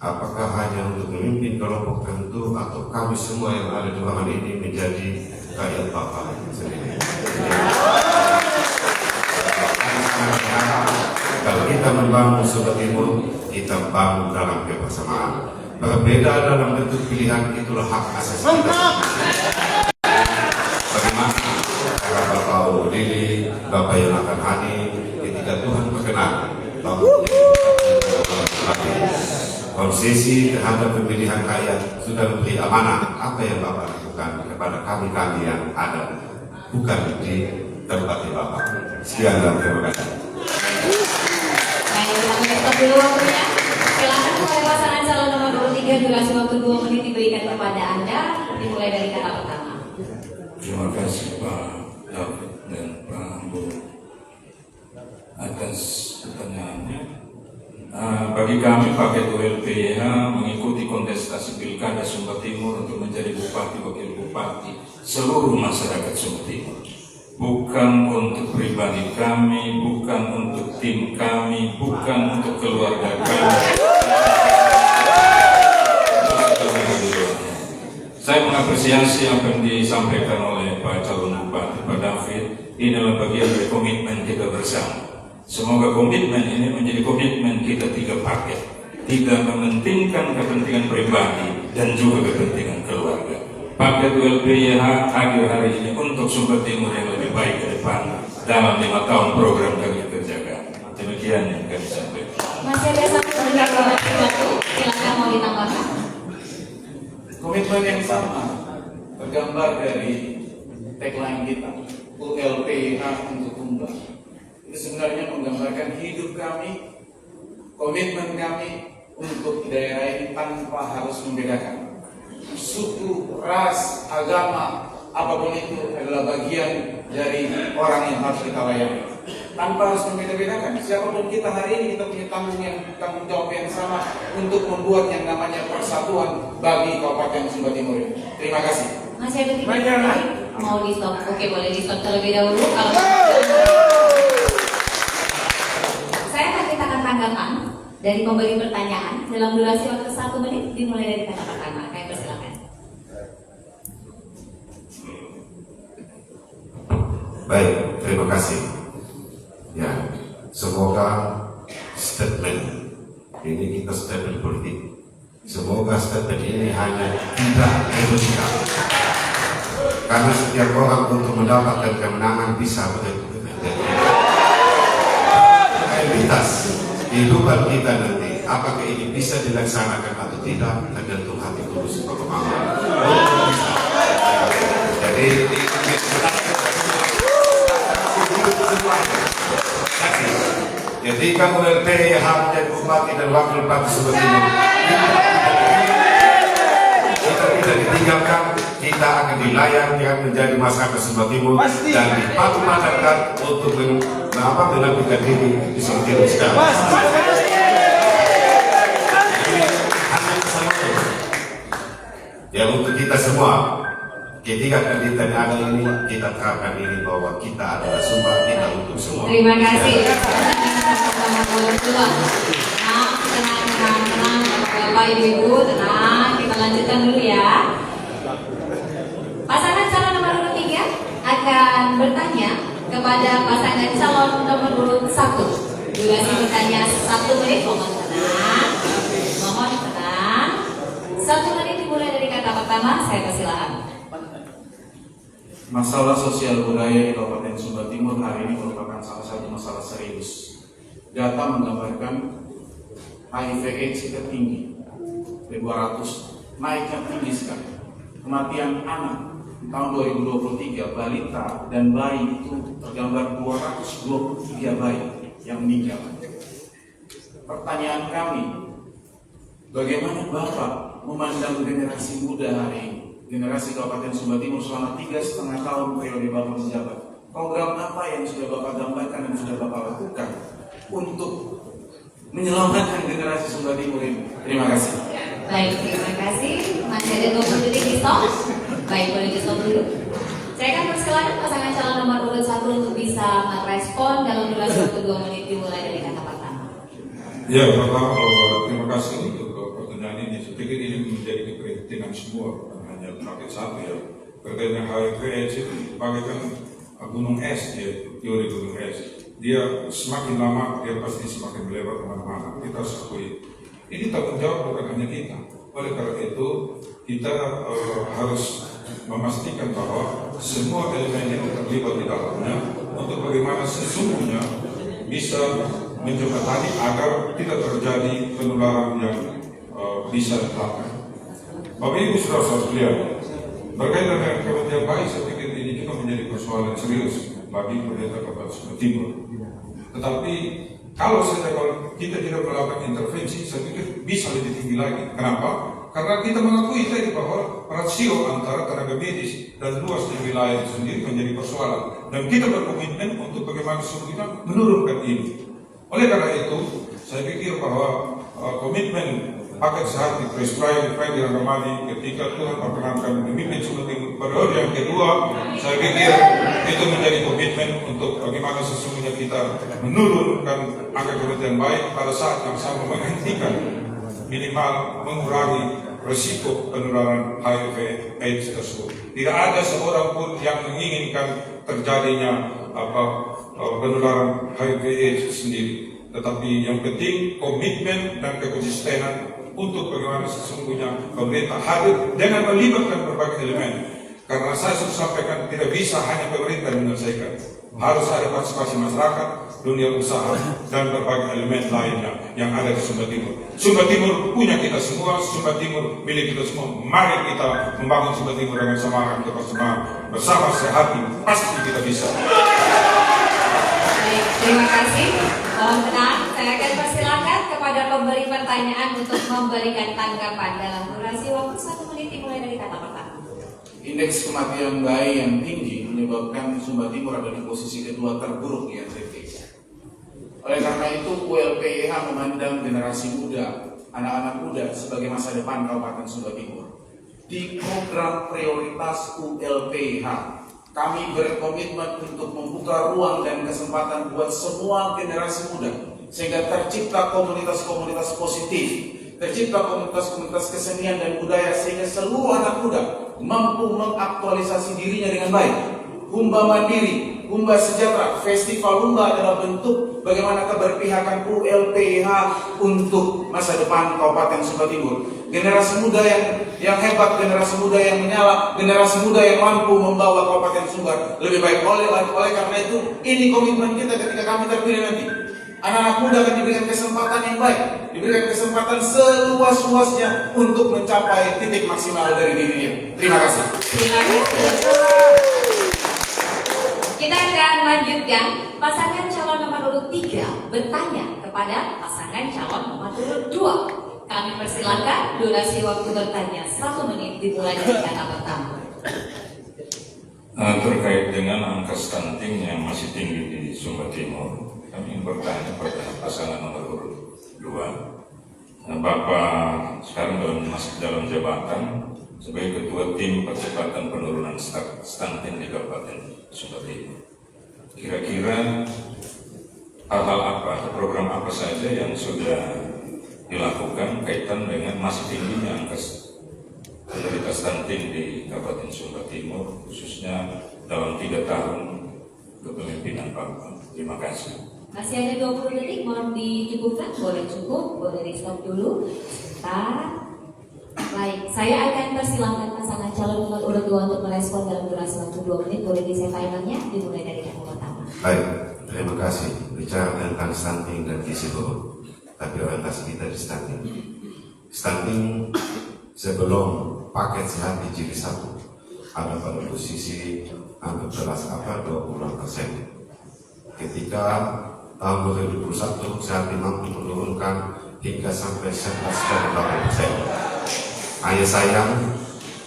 apakah hanya untuk memimpin kelompok tertentu atau kami semua yang ada di ruangan ini menjadi rakyat Bapak sendiri? Kalau kita membangun Sumba Timur, kita bangun dalam kebersamaan. Berbeda dalam bentuk pilihan itulah hak asasi kita. Bagaimana cara Bapak Udili, Bapak yang akan hadir ketika Tuhan berkenan, Bapak konsesi terhadap pemilihan rakyat sudah memberi amanah apa yang Bapak lakukan kepada kepada kami-kami yang ada bukan di tempat Bapak. Sekian dan terima kasih. Baik, kita stop dulu waktunya. Silakan kepada pasangan calon nomor 23, durasi waktu 2 menit diberikan kepada Anda, dimulai dari kata pertama. Terima kasih Pak David dan Pak Ambo atas pertanyaannya. Bagi kami paket ULPYH mengikuti kontestasi Pilkada Sumba Timur untuk menjadi Bupati Wakil Bupati seluruh masyarakat Sumba Timur. Bukan untuk pribadi kami, bukan untuk tim kami, bukan untuk keluarga kami. Saya mengapresiasi apa yang disampaikan oleh Pak calon Bupati, Pak David. Ini adalah bagian dari komitmen kita bersama. Semoga komitmen ini menjadi komitmen kita 3 paket. Tidak mementingkan kepentingan pribadi dan juga kepentingan keluarga. Paket ULPYH hadir hari ini untuk Sumba Timur yang lebih baik ke depan dalam 5 tahun program kami kerjakan. Demikian yang kami sampaikan. Masih ada satu waktu, silakan mau ditambahkan. Komitmen yang sama tergambar dari tagline kita, ULPYH untuk Tumba. Ini sebenarnya menggambarkan hidup kami, komitmen kami untuk daerah ini tanpa harus membedakan suku, ras, agama, apapun itu adalah bagian dari orang yang harus kita layani. Tanpa harus membeda-bedakan, siapapun kita hari ini kita punya tanggung jawab yang sama untuk membuat yang namanya persatuan bagi Kabupaten Sumba Timur ini. Terima kasih. Masih ada 3 menit. Mau di stop? Oke, boleh di stop terlebih dahulu. Kalau saya akan mintakan tanggapan dari pemberi pertanyaan dalam durasi waktu 1 menit dimulai dari kata pertama. Kami persilakan. Baik, terima kasih. Ya, semoga statement ini kita statement politik. Semoga statement ini hanya tidak egoistik. Karena setiap orang untuk mendapatkan kemenangan bisa betul-betul realitas kehidupan kita nanti. Apakah ini bisa dilaksanakan atau tidak tergantung hati tulus kemauan. Jadi ketika ULPYH menjadi Bupati dan Wakil Bupati Sumba Timur, kita tidak ditinggalkan, kita akan dilayani menjadi masyarakat Sumba Timur dan dipaku-padankan untuk menampilkan diri di Sumba Timur sekarang. Ya, untuk kita semua, ketika kandidat ada ini, kita terapkan ini bahwa kita adalah Sumba, kita untuk semua. Terima kasih. Tenang, Bapak Ibu, tenang. Kita lanjutkan dulu ya. Pasangan calon nomor urut 3 akan bertanya kepada pasangan calon nomor urut 1. Durasi bertanya 1 menit. Mohon tenang. Mohon tenang. 1 menit dimulai dari kata pertama. Saya persilakan. Masalah sosial budaya di Kabupaten Sumba Timur hari ini merupakan salah satu masalah serius. Data menggambarkan HIV/AIDS kita tinggi, 200, naiknya tinggi sekali. Kematian anak di tahun 2023 balita dan bayi itu tergambar 223 bayi yang meninggal. Pertanyaan kami, bagaimana Bapak memandang generasi muda hari ini? Generasi Kabupaten Sumba Timur selama 3,5 tahun periode Bapak menjabat. Program apa yang sudah Bapak gambarkan dan sudah Bapak lakukan untuk menyelamatkan generasi Sumba Timur ini? Terima kasih. Baik, terima kasih. Masih ada 20 detik di stop. Baik, boleh di stop dulu. Saya akan persilakan pasangan calon nomor urut 1 untuk bisa merespon dalam durasi waktu 2 menit dimulai dari kata pertama. Ya, pertama terima kasih untuk pertanyaan ini. Saya pikir ini menjadi kepentingan semua, bukan hanya paket 1 ya. Pertanyaan HIV/AIDS itu bagaikan gunung es, ya, teori gunung es. Dia semakin lama dia pasti semakin melebar kemana-mana. Kita harus akui. Ini tanggung jawab bukan hanya kita. Oleh karena itu kita harus memastikan bahwa semua elemen yang terlibat di dalamnya untuk bagaimana sesungguhnya bisa menjembatani agar tidak terjadi penularan yang bisa dilakukan. Bapak Ibu saudara sekalian, Berkaitan dengan kematian bayi, saya pikir ini juga menjadi persoalan serius bagi pemerintah Kabupaten Sumba Timur. Tetapi kalau kita tidak melakukan intervensi, saya pikir bisa lebih tinggi lagi. Kenapa? Karena kita mengakui tadi bahwa rasio antara tenaga medis dan luas di wilayah itu sendiri menjadi persoalan. Dan kita berkomitmen untuk bagaimana kita menurunkan ini. Oleh karena itu, saya pikir bahwa komitmen paket sehat di prescribe Frank Ramadi ketika Tuhan perkenankan memimpin Sumba Timur periode yang kedua, saya pikir itu menjadi komitmen untuk bagaimana sesungguhnya kita menurunkan angka kematian baik pada saat yang sama menghentikan minimal mengurangi risiko penularan HIV/AIDS tersebut. Tidak ada seorang pun yang menginginkan terjadinya penularan HIV/AIDS sendiri. Tetapi yang penting komitmen dan kekonsistenan untuk bagaimana sesungguhnya pemerintah hadir dengan melibatkan berbagai elemen. Karena saya sudah sampaikan tidak bisa hanya pemerintah menyelesaikan. Harus ada partisipasi masyarakat, dunia usaha, dan berbagai elemen lainnya yang ada di Sumba Timur. Sumba Timur punya kita semua, Sumba Timur milik kita semua. Mari kita membangun Sumba Timur dengan semangat, bersama sehati, pasti kita bisa. Baik, terima kasih. Mohon tenang, saya akan persilakan kepada pemberi pertanyaan untuk memberikan tanggapan dalam durasi waktu 1 menit dimulai dari kata pertama. Indeks kematian bayi yang tinggi menyebabkan Sumba Timur ada di posisi kedua terburuk di NTT. Oleh karena itu, ULPIH memandang generasi muda, anak-anak muda sebagai masa depan Kabupaten Sumba Timur. Di program prioritas ULPIH, kami berkomitmen untuk membuka ruang dan kesempatan buat semua generasi muda sehingga tercipta komunitas-komunitas positif, tercipta komunitas-komunitas kesenian dan budaya sehingga seluruh anak muda mampu mengaktualisasi dirinya dengan baik. Humba mandiri, Humba sejahtera, festival Humba adalah bentuk bagaimana keberpihakan ULPIH untuk masa depan Kabupaten Sumba Timur. Generasi muda yang hebat, generasi muda yang menyala, generasi muda yang mampu membawa Kabupaten Sumba lebih baik. Oleh karena itu, ini komitmen kita ketika kami terpilih nanti. Anak-anak muda akan diberikan kesempatan yang baik, diberikan kesempatan seluas-luasnya untuk mencapai titik maksimal dari dirinya. Terima kasih. Terima kasih. Kita akan lanjutkan. Pasangan calon nomor urut 3 bertanya kepada pasangan calon nomor urut 2. Kami persilakan, durasi waktu bertanya 1 menit dimulai dari kata pertama. Terkait dengan angka stunting yang masih tinggi di Sumba Timur, kami ingin bertanya pada pasangan nomor urut 2. Bapak sekarang masih dalam jabatan sebagai Ketua Tim Percepatan Penurunan Stunting di Kabupaten Sumba Timur. Kira-kira hal-hal apa, program apa saja yang sudah dilakukan kaitan dengan masih tingginya angka penderita stunting di Kabupaten Sumba Timur, khususnya dalam 3 tahun kepemimpinan Bapak. Terima kasih. Masih ada 20 detik, mohon dicukupkan. Boleh cukup, boleh di stop dulu. Sebentar. Baik, saya akan persilahkan pasangan calon nomor urut 2 untuk merespon dalam durasi waktu 2 menit. Boleh di-set timernya, dimulai dari kata pertama. Baik, terima kasih. Bicara tentang stunting dan gizi buruk, tapi orientasi kita di stunting. Stunting sebelum paket sehat di jilid 1 ada pada posisi angka kelas 20%. Ketika tahun 2021 sehat mampu menurunkan hingga sampai 11,8%. Hanya sayang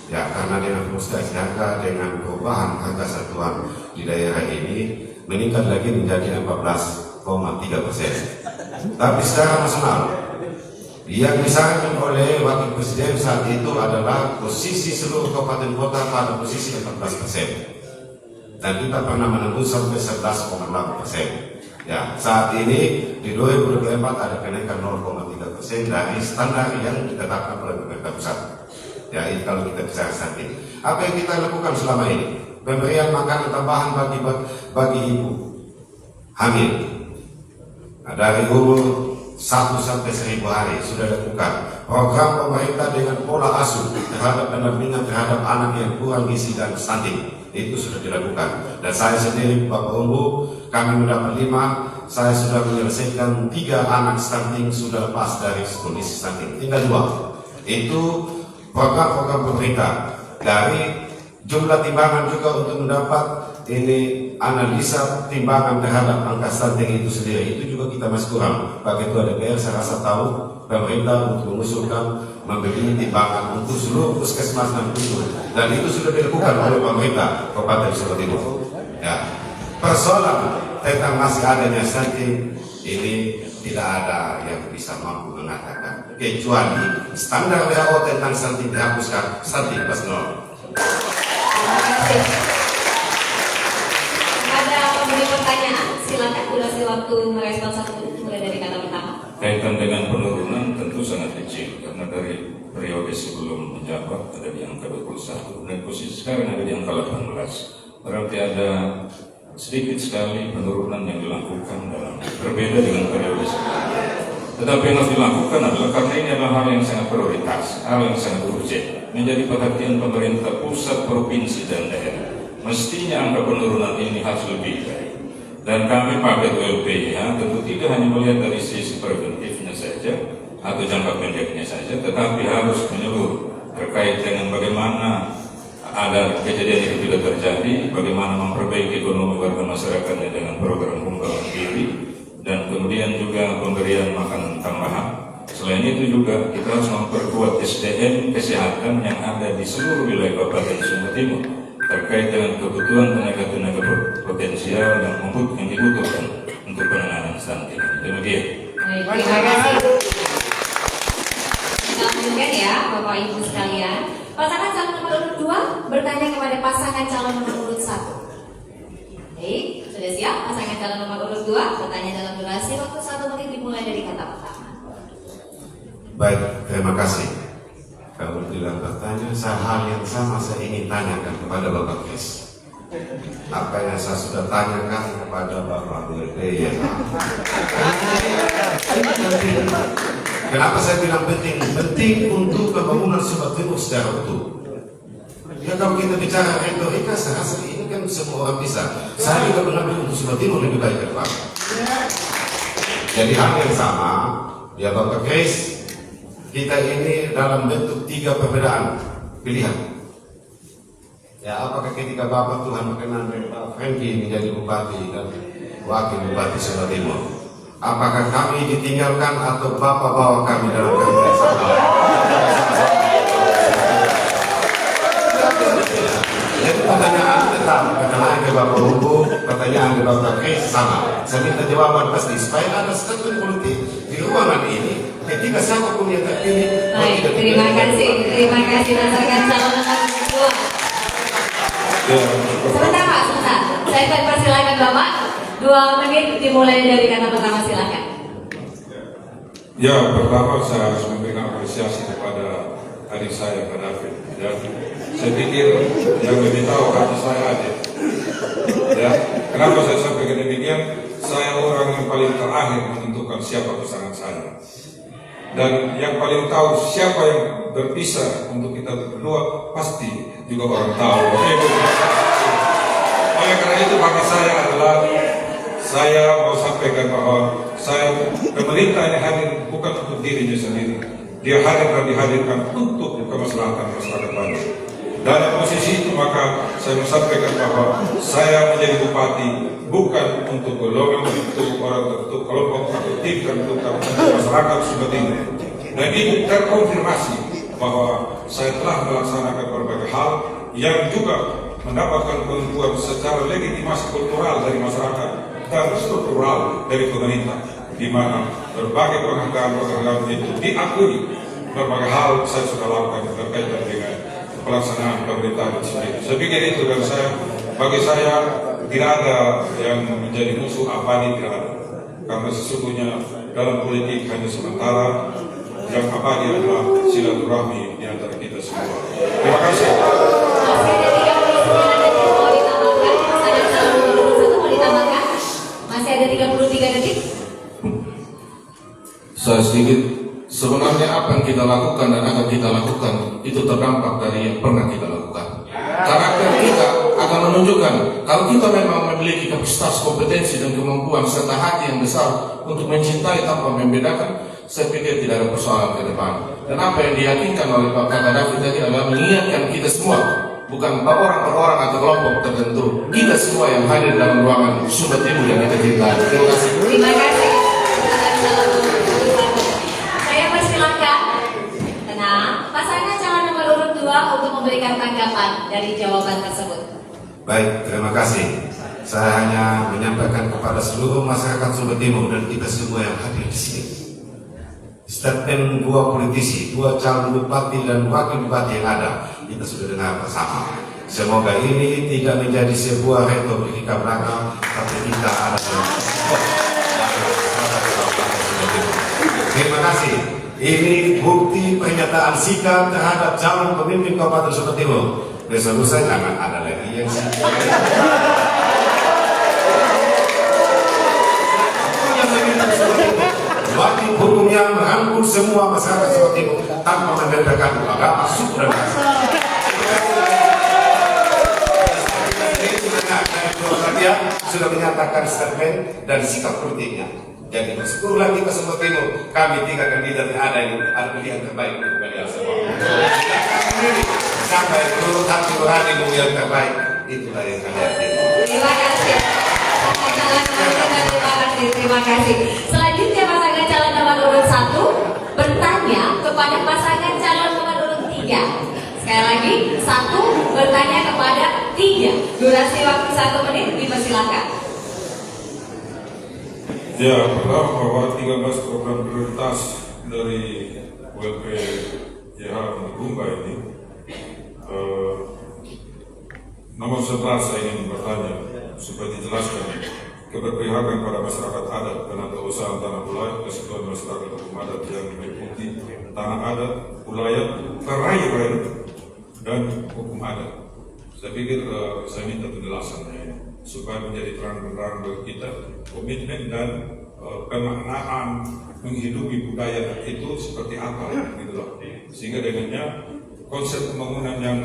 ya karena dengan proses jaga dengan perubahan harga satuan di daerah ini meningkat lagi menjadi 14,3%. Tapi secara nasional yang disarankan oleh Wakil Presiden saat itu adalah posisi seluruh kabupaten kota pada posisi 14%. Dan kita pernah menembus sampai 11,8%. Ya, saat ini di 2024 ada kenaikan 0,3% dari standar yang ditetapkan oleh pemerintah pusat. Ya, ini kalau kita bicara stunting. Apa yang kita lakukan selama ini? Pemberian makanan tambahan bagi ibu hamil. Nah, dari umur 1 sampai 1000 hari sudah dilakukan program pemerintah dengan pola asuh terhadap pendampingan terhadap anak yang kurang gizi dan stunting. Itu sudah dilakukan. Dan saya sendiri Bapak Umbu, kami mendapat 5, saya sudah menyelesaikan 3 anak stunting sudah lepas dari kondisi stunting, tinggal 2. Itu program-program pemerintah dari jumlah timbangan juga untuk mendapat ini analisa timbangan terhadap angka stunting itu sendiri, itu juga kita masih kurang. Pak Ketua DPR saya rasa tahu pemerintah untuk mengusulkan membeli timbangan untuk seluruh puskesmas dan penduduk, dan itu sudah dilakukan oleh pemerintah Kabupaten Sumba Timur. Ya, persoalan tentang masih adanya stunting ini tidak ada yang bisa mampu mengatakan, kecuali standar WHO tentang stunting dihapuskan, stunting plus nol. Terima kasih. Ada pemberi pertanyaan, silakan durasi waktu merespon 1 menit mulai dari kata pertama. Kaitan dengan penurunan tentu sangat kecil, karena dari periode sebelum menjabat ada di angka 21 dan posisi sekarang ada di angka 18. Berarti ada sedikit sekali penurunan yang dilakukan dalam berbeda dengan periode sebelumnya. Tetapi yang harus dilakukan adalah karena ini adalah hal yang sangat prioritas, hal yang sangat urgent, menjadi perhatian pemerintah pusat, provinsi, dan daerah. Mestinya angka penurunan ini harus lebih baik. Dan kami pakai ULPH tentu tidak hanya melihat dari sisi preventifnya saja atau jangka pendeknya saja, tetapi harus menyeluruh terkait dengan bagaimana ada kejadian itu tidak terjadi, bagaimana memperbaiki ekonomi warga masyarakatnya dengan program pembangunan diri, dan kemudian juga pemberian makanan tambahan. Selain itu juga kita harus memperkuat SDM kesehatan yang ada di seluruh wilayah Kabupaten Sumba Timur terkait dengan kebutuhan tenaga-tenaga potensial yang dibutuhkan untuk penanganan stunting. Demikian. Baik, terima kasih. Kita lanjutkan ya, Bapak Ibu sekalian. Pasangan calon nomor urut 2 bertanya kepada pasangan calon nomor urut 1. Baik, sudah siap pasangan calon nomor urut 2 bertanya dalam durasi waktu 1 menit dimulai dari kata pertama. Baik, terima kasih. Kalau bilang bertanya, hal yang sama saya ingin tanyakan kepada Bapak Kris. Apa yang saya sudah tanyakan kepada Bapak Berde ya. Kenapa saya bilang penting? Penting untuk pembangunan Sumba Timur secara utuh. Ya kalau kita bicara retorika, saya rasa ini kan semua orang bisa. Saya juga mengambil untuk Sumba Timur lebih baik ke depan. Jadi hal yang sama, ya Bapak Kris, kita ini dalam bentuk 3 perbedaan pilihan. Ya, apakah ketika Bapak Tuhan berkenan Pak Franky menjadi bupati dan wakil bupati Sumba Timur, apakah kami ditinggalkan atau Bapak bawa kami dalam kabinet sama? Jadi pertanyaan tetap, pertanyaan ke Bapak Hugo, pertanyaan ke Bapak Kris sama. Saya minta jawaban pasti supaya ada statement politik di ruangan ini. Ketika siapapun yang terpilih. Baik, terima kasih pasangan calon nomor 2. Sebentar Pak, sebentar. Saya akan persilakan Bapak 2 menit dimulai dari kata pertama, silakan. Ya, pertama saya harus memberikan apresiasi kepada adik saya, Pak David. Ya, saya pikir yang lebih tahu hati saya aja. Ya, kenapa saya sampaikan demikian? Saya orang yang paling terakhir menentukan siapa pasangan saya. Dan yang paling tahu siapa yang berpisah untuk kita berdua pasti juga orang tahu. Oleh karena itu bagi saya adalah saya mau sampaikan bahwa pemerintah ini hadir bukan untuk dirinya sendiri. Dia hadir dan dihadirkan untuk kemaslahatan masyarakat banyak. Dalam posisi itu maka saya menyampaikan bahwa saya menjadi bupati bukan untuk golongan, untuk orang tertentu, kelompok tertentu, untuk masyarakat Sumba Timur. Dan itu terkonfirmasi bahwa saya telah melaksanakan berbagai hal yang juga mendapatkan bantuan secara legitimasi kultural dari masyarakat dan struktural dari pemerintah, di mana berbagai penghargaan itu diakui. Berbagai hal saya sudah lakukan terkait dengan pelaksanaan pemerintahan sendiri. Saya pikir itu, dan bagi saya tidak ada yang menjadi musuh abadi, tidak ada. Karena sesungguhnya dalam politik hanya sementara, yang abadi adalah silaturahmi di antara kita semua. Terima kasih. Masih ada 33 detik. Saya sedikit, sebenarnya apa yang kita lakukan dan akan kita lakukan itu terdampak dari yang pernah kita lakukan. Karakter kita akan menunjukkan kalau kita memang memiliki kapasitas, kompetensi dan kemampuan serta hati yang besar untuk mencintai tanpa membedakan. Saya pikir tidak ada persoalan ke depan. Dan apa yang diyakinkan oleh Pak Kadafi tadi adalah mengingatkan kita semua, bukan orang per orang atau kelompok tertentu. Kita semua yang hadir dalam ruangan Sumba Timur yang kita cintai. Terima kasih. Terima kasih. Saya persilakan, tenang, pasangan calon nomor urut 2 untuk memberikan tanggapan dari jawaban tersebut. Baik, terima kasih. Saya hanya menyampaikan kepada seluruh masyarakat Sumba Timur dan kita semua yang hadir di sini. Statement dua politisi, dua calon bupati dan wakil bupati yang ada, kita sudah dengar bersama. Semoga ini tidak menjadi sebuah retorika belaka, tapi kita ada dalam terima kasih. Ini bukti pernyataan sikap terhadap calon pemimpin Kabupaten Sumba Timur. Besok lusa jangan ada lagi yang wajib hukumnya merangkul semua masyarakat Sumba Timur tanpa membedakan agama, suku dan ras. Dia sudah menyatakan statement dan sikap politiknya. Jadi bersyukurlah kita Sumba Timur, kami 3 kandidat yang ada pilihan terbaik untuk kalian semua. Sampai kelurahan yang terbaik, itulah yang kalian pilih. Terima kasih. Terima kasih. Selanjutnya pasangan calon nomor urut 1 bertanya kepada pasangan calon nomor urut 3. Sekali lagi, 1 bertanya kepada 3. Durasi waktu 1 menit, dipersilakan. Ya, pertama bahwa 13 program prioritas dari WLPYH Gumba ini, nomor 11 saya ingin bertanya supaya dijelaskan keberpihakan pada masyarakat adat dan atau usaha tanah ulayat keseluruhan masyarakat hukum adat yang meliputi tanah adat, ulayat, perairan dan hukum adat. Saya pikir saya minta penjelasannya supaya menjadi terang-terang bagi kita komitmen dan pemaknaan menghidupi budaya itu seperti apa gitu loh. Sehingga dengannya konsep pembangunan yang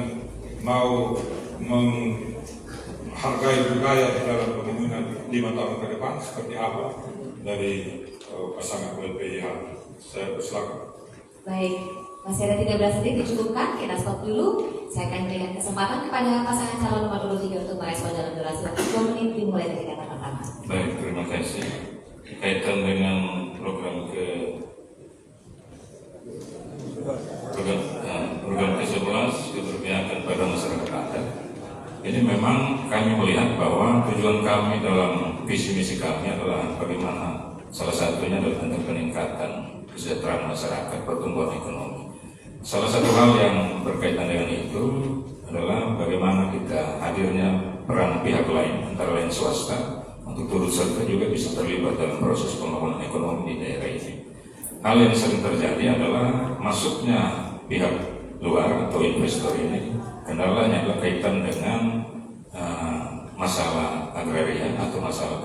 mau menghargai budaya di dalam pembangunan 5 tahun ke depan seperti apa dari pasangan WLPYH. Saya persilakan. Baik, masih ada 13 detik dicukupkan, kita stop dulu. Saya akan berikan kesempatan kepada pasangan calon nomor urut 3 untuk merespon dalam durasi waktu 2 menit dimulai dari kata pertama. Baik, terima kasih. Kaitan dengan program ke-11 keberpihakan pada masyarakat adat. Ini memang kami melihat bahwa tujuan kami dalam visi misi kami adalah bagaimana salah satunya adalah tentang peningkatan kesejahteraan masyarakat, pertumbuhan ekonomi. Salah satu hal yang berkaitan dengan itu adalah bagaimana kita hadirnya peran pihak lain, antara lain swasta, untuk turut serta juga bisa terlibat dalam proses pembangunan ekonomi di daerah ini. Hal yang sering terjadi adalah masuknya pihak luar atau investor ini, kendalanya adalah kaitan dengan masalah agraria atau masalah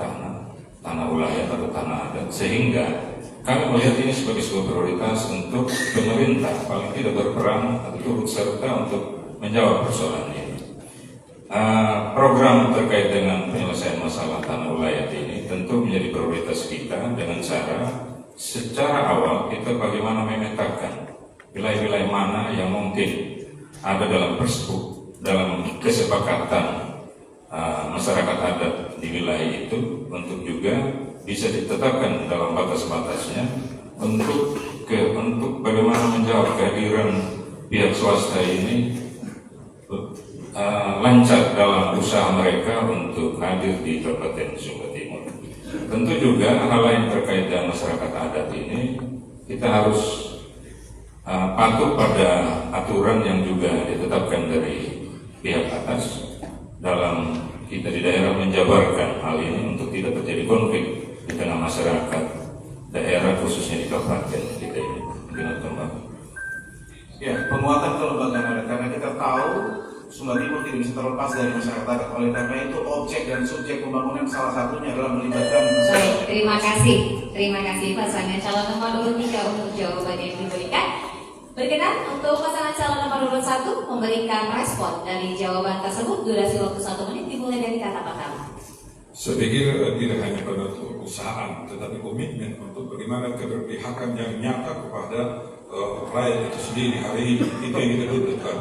tanah ulayat atau tanah adat, sehingga kami melihat ini sebagai sebuah prioritas untuk pemerintah paling tidak berperan atau turut serta untuk menjawab persoalan ini. Program terkait dengan penyelesaian masalah tanah ulayat ini tentu menjadi prioritas kita dengan cara secara awal kita bagaimana memetakan wilayah-wilayah mana yang mungkin ada dalam kesepakatan masyarakat adat di wilayah itu untuk juga bisa ditetapkan dalam batas-batasnya untuk bagaimana menjawab kehadiran pihak swasta ini lancar dalam usaha mereka untuk hadir di Kabupaten Sumba Timur. Tentu juga hal lain terkait dengan masyarakat adat ini kita harus patuh pada aturan yang juga ditetapkan dari pihak atas dalam kita di daerah menjabarkan hal ini untuk tidak terjadi konflik di tengah masyarakat daerah khususnya di kabupaten kita ini. Ya, penguatan kelembagaan adat karena kita tahu Sumba Timur tidak bisa terlepas dari masyarakat adat. Oleh karena itu objek dan subjek pembangunan salah satunya adalah melibatkan masyarakat. Baik, terima kasih pasangan calon nomor urut 3 untuk jawaban yang diberikan. Berkenan untuk pasangan calon nomor urut 1 memberikan respon dari jawaban tersebut. Durasi waktu 1 menit dimulai dari kata pertama. Saya pikir tidak hanya pada perusahaan, tetapi komitmen untuk bagaimana keberpihakan yang nyata kepada rakyat itu sendiri hari ini, itu yang kita butuhkan.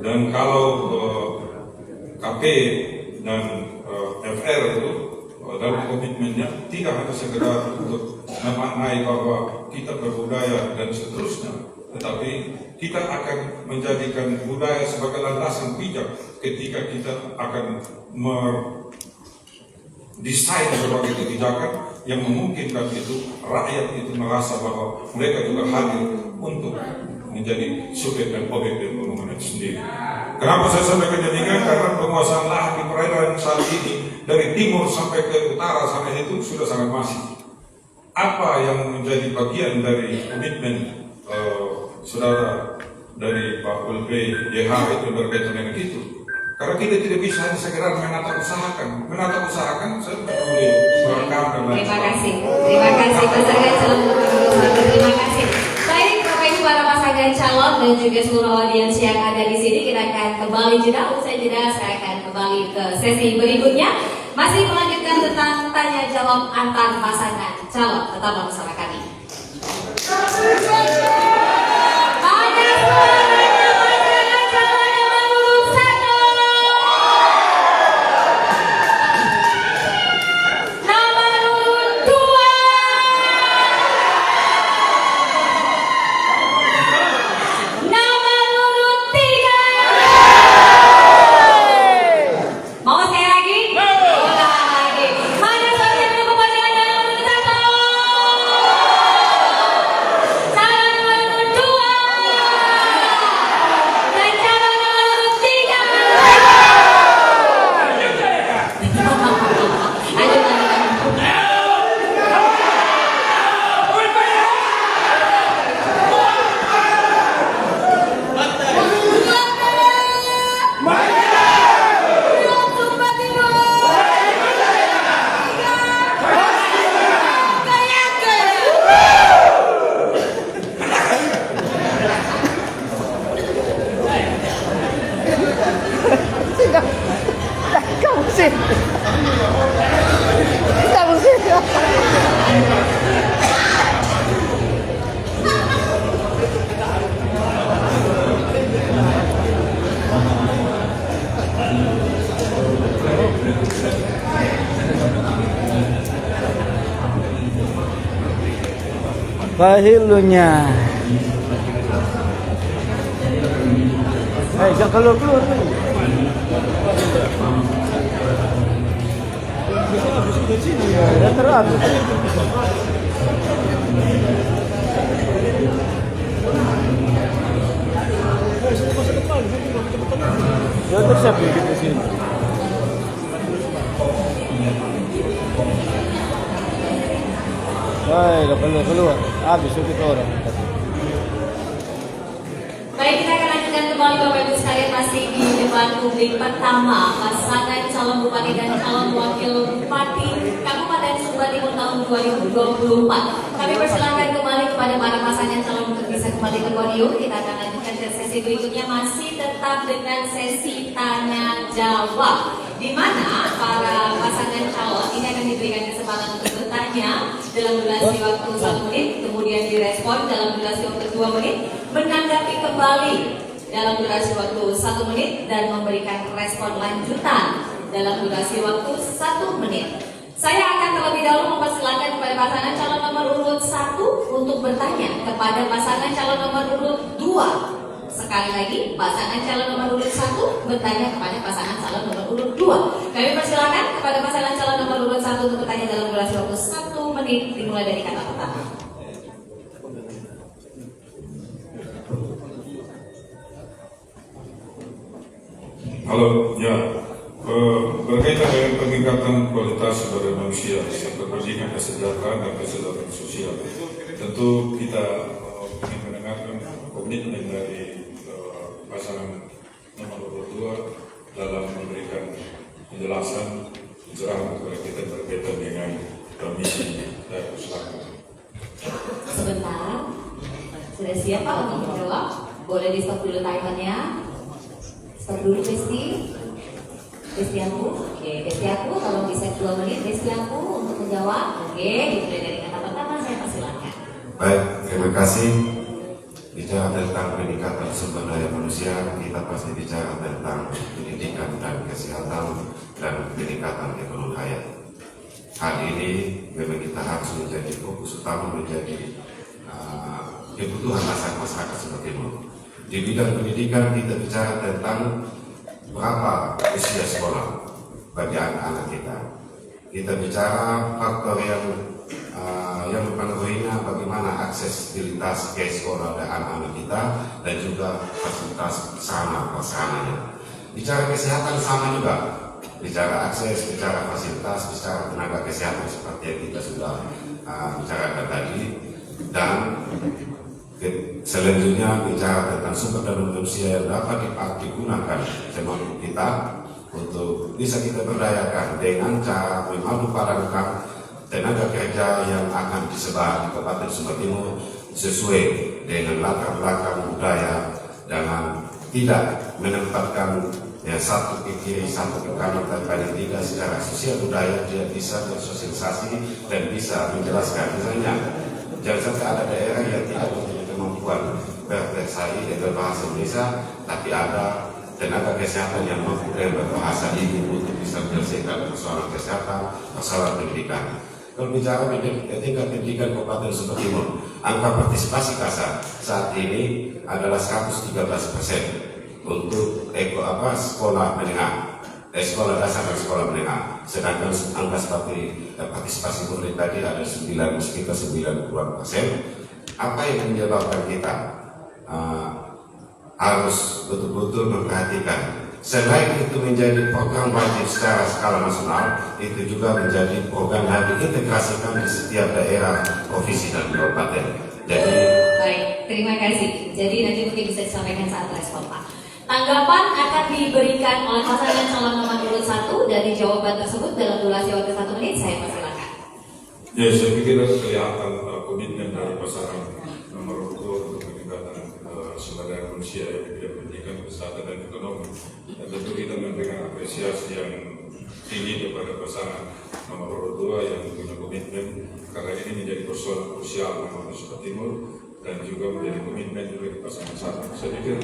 Dan kalau KP dan FR itu dalam komitmennya tidak hanya sekedar untuk memaknai bahwa kita berbudaya dan seterusnya, tetapi kita akan menjadikan budaya sebagai landasan bijak ketika kita akan mendesain berbagai kebijakan yang memungkinkan itu rakyat itu merasa bahwa mereka juga hadir untuk menjadi subjek dan objek dari pembangunan itu sendiri. Kenapa saya sampaikan demikian? Karena penguasaan lahan di perairan saat ini dari timur sampai ke utara sampai itu sudah sangat masif. Apa yang menjadi bagian dari komitmen saudara dari Pak Ulpe YH itu berkaitan dengan itu? Karena kita tidak bisa hanya sekedar menata usahakan saya boleh merekam dan lain sebagainya. Terima kasih pasangan calon nomor 1. Terima kasih. Baik, Bapak Ibu para pasangan calon dan juga seluruh audiens yang ada di sini, kita akan kembali jeda. Usai jeda, saya akan kembali ke sesi berikutnya. Masih melanjutkan tentang tanya jawab antar pasangan calon. Tetaplah bersama kami. Bahilunya. Jangan keluar. Ya terang. Ya tersiap di sini. Baik, keluar. Habis itu orang. Baik, kita akan lanjutkan kembali Bapak Ibu sekalian, masih di depan publik pertama pasangan calon bupati dan calon wakil bupati Kabupaten Sumba Timur tahun 2024. Kami persilakan kembali kepada para pasangan calon untuk bisa kembali ke podium. Kita akan lanjutkan ke sesi berikutnya, masih tetap dengan sesi tanya jawab, di mana para pasangan calon ini akan diberikan kesempatan untuk bertanya dalam durasi waktu 1 menit, kemudian direspon dalam durasi waktu 2 menit, menanggapi kembali dalam durasi waktu 1 menit, dan memberikan respon lanjutan dalam durasi waktu 1 menit. Saya akan terlebih dahulu mempersilakan kepada pasangan calon nomor urut 1 untuk bertanya kepada pasangan calon nomor urut 2. Sekali lagi, pasangan calon nomor urut 1 bertanya kepada pasangan calon nomor urut 2. Kami persilakan kepada pasangan calon nomor urut 1 untuk bertanya dalam durasi waktu 1 menit, dimulai dari kata pertama. Halo, ya. Berkaitan dengan peningkatan kualitas sumber manusia serta pendidikan kesejahteraan dan kesejahteraan sosial, tentu kita ingin mendengarkan komitmen dari pasangan nomor 2 dalam memberikan penjelasan pencerahan kepada kita berkaitan dengan misi dan usaha. Sebentar, sudah siap Pak untuk menjawab? Boleh di stop dulu timernya. Stop dulu Besti. Besti aku, oke, Besti aku, kalau bisa 2 menit Besti aku untuk menjawab. Oke, dimulai dari kata pertama, saya persilakan. Baik, terima kasih. Bicara tentang peningkatan sumber daya manusia, kita pasti bicara tentang pendidikan dan kesehatan dan peningkatan ekonomi rakyat. Hal ini memang kita harus menjadi fokus utama, menjadi kebutuhan masyarakat seperti itu. Di bidang pendidikan kita bicara tentang berapa usia sekolah bagi anak-anak kita. Kita bicara faktor yang mempengaruhinya bagaimana aksesibilitas ke sekolah dan anak-anak kita dan juga fasilitas sarana-prasarananya. Bicara kesehatan sama juga, bicara akses, bicara fasilitas, bicara tenaga kesehatan seperti yang kita sudah bicarakan tadi, dan selanjutnya bicara tentang sumber daya manusia yang dapat digunakan semampu kita untuk bisa kita berdayakan dengan cara memadupadankan tenaga kerja yang akan disebar di Kabupaten Sumba Timur sesuai dengan latar belakang budaya, dengan tidak menempatkan satu ke kiri, satu ke kanan, dan paling tidak secara sosial budaya dia bisa bersosialisasi dan bisa menjelaskan. Misalnya, jangan sampai ada daerah yang tidak mempunyai kemampuan bersaing dengan bahasa Indonesia, tapi ada tenaga kesehatan yang mampu dengan berbahasa ibu untuk bisa menyelesaikan persoalan kesehatan, persoalan pendidikan. Kalau bicara tingkat pendidikan Kabupaten Sumba Timur, angka partisipasi KASA saat ini adalah 113% untuk sekolah menengah, sekolah dasar dan sekolah menengah. Sedangkan angka seperti partisipasi murni tadi ada sekitar 92%. Apa yang menyebabkan kita harus betul-betul memperhatikan? Selain itu menjadi program wajib secara skala nasional, itu juga menjadi program yang diintegrasikan di setiap daerah, provinsi dan kabupaten. Jadi, baik, terima kasih. Jadi nanti mungkin bisa disampaikan saat respon, Pak. Tanggapan akan diberikan oleh pasangan calon nomor urut 1 dari jawaban tersebut dalam durasi waktu 1 menit. Saya persilakan. Ya, saya pikir kelihatan komitmen dari pasangan nomor 2 untuk peningkatan sumber daya manusia yang bidang pendidikan, kesehatan dan ekonomi. Dan tentu kita memberikan apresiasi yang tinggi kepada pasangan nomor 2 yang punya komitmen, karena ini menjadi persoalan krusial memang Sumba Timur dan juga menjadi komitmen juga di pasangan satu. Saya pikir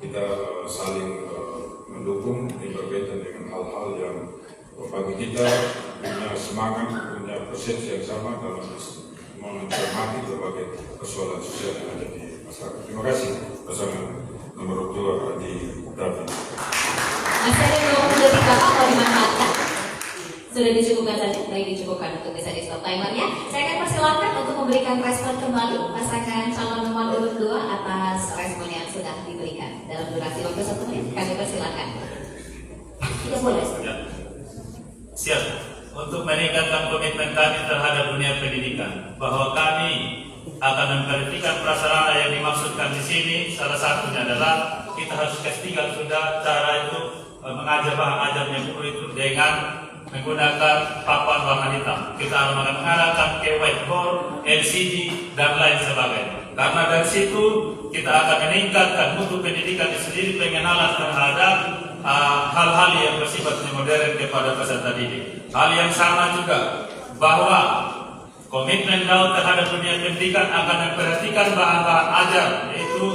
kita saling mendukung berkaitan dengan hal-hal yang bagi kita punya semangat, punya persepsi yang sama dalam mencermati berbagai persoalan sosial yang ada di masyarakat. Terima kasih pasangan nomor 2 di David. Masih ada 20 detik Bapak, mau dimanfaatkan? Sudah dicukupkan saja, baik dicukupkan untuk bisa di stop timernya. Saya akan persilakan untuk memberikan respon kembali pasangan calon nomor urut 2 atas respon yang sudah diberikan dalam durasi waktu 1 menit. Kami persilakan. Tidak boleh. Siap. Untuk meningkatkan komitmen kami terhadap dunia pendidikan, bahwa kami akan memperhatikan prasarana yang dimaksudkan di sini. Salah satunya adalah kita harus pastikan sudah cara itu mengajar bahan ajarnya guru itu dengan menggunakan papan warna hitam. Kita akan menggunakan whiteboard, LCD dan lain sebagainya. Karena dari situ kita akan meningkatkan mutu pendidikan itu sendiri, pengenalan terhadap hal-hal yang bersifat modern kepada peserta didik. Hal yang sama juga bahwa komitmen Daud terhadap dunia pendidikan akan memperhatikan bahan-bahan ajar, yaitu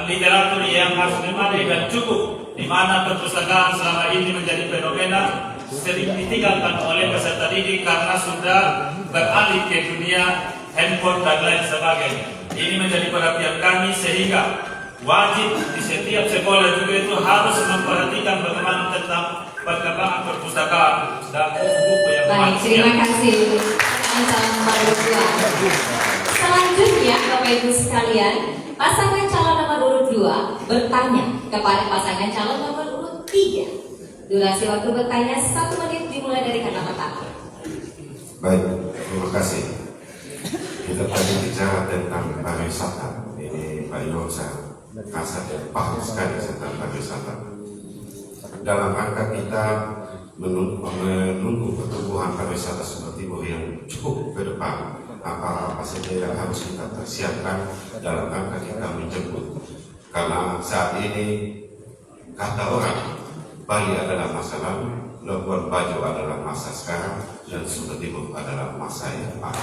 literatur yang harus memadai dan cukup, di mana perpustakaan selama ini menjadi fenomena sering ditinggalkan oleh peserta didik karena sudah beralih ke dunia handphone dan lain sebagainya. Ini menjadi perhatian kami, sehingga wajib di setiap sekolah juga itu harus memperhatikan bagaimana tentang perkembangan perpustakaan dan buku yang baik, terima kasih. Calon nomor 2. Selanjutnya, Bapak Ibu sekalian, pasangan calon nomor urut 2 bertanya kepada pasangan calon nomor urut 3. Durasi waktu bertanya 1 menit dimulai dari kata pertama. baik, terima kasih. Kita tadi bicara tentang pariwisata. Ini Pak Yonsa kasar dan paham sekali tentang pariwisata. Dalam rangka kita menunggu pertumbuhan pariwisata Sumba Timur yang cukup ke depan, apa-apa saja yang harus kita persiapkan dalam rangka kita menjemput. Karena saat ini kata orang, Bali adalah masa lalu, Labuan Bajo adalah masa sekarang, dan Sumba Timur adalah masa yang depan.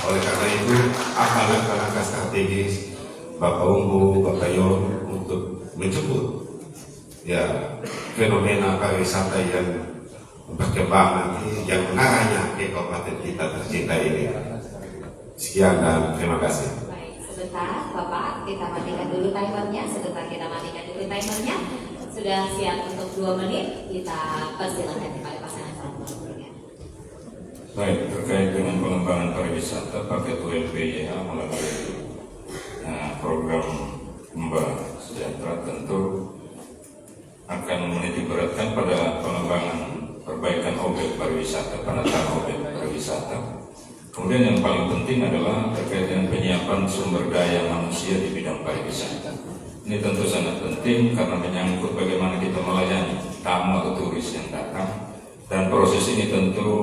Oleh karena itu, apa langkah-langkah strategis Bapak Umbu, Bapak Yon untuk menjemput ya fenomena pariwisata yang berkembang nanti yang mengarahnya ke kabupaten kita tercinta ini. Sekian dan terima kasih. Baik, sebentar Bapak, kita matikan dulu timernya. Sudah siap untuk 2 menit, kita persilakan kepada pasangan calon nomor 3. Baik, terkait dengan pengembangan pariwisata paket ULPYH melalui program Kembang Sejahtera tentu akan menitik beratkan pada pengembangan perbaikan objek pariwisata, penataan objek pariwisata. Kemudian yang paling penting adalah terkait dengan penyiapan sumber daya manusia di bidang pariwisata. Ini tentu sangat penting karena menyangkut bagaimana kita melayani tamu atau turis yang datang, dan proses ini tentu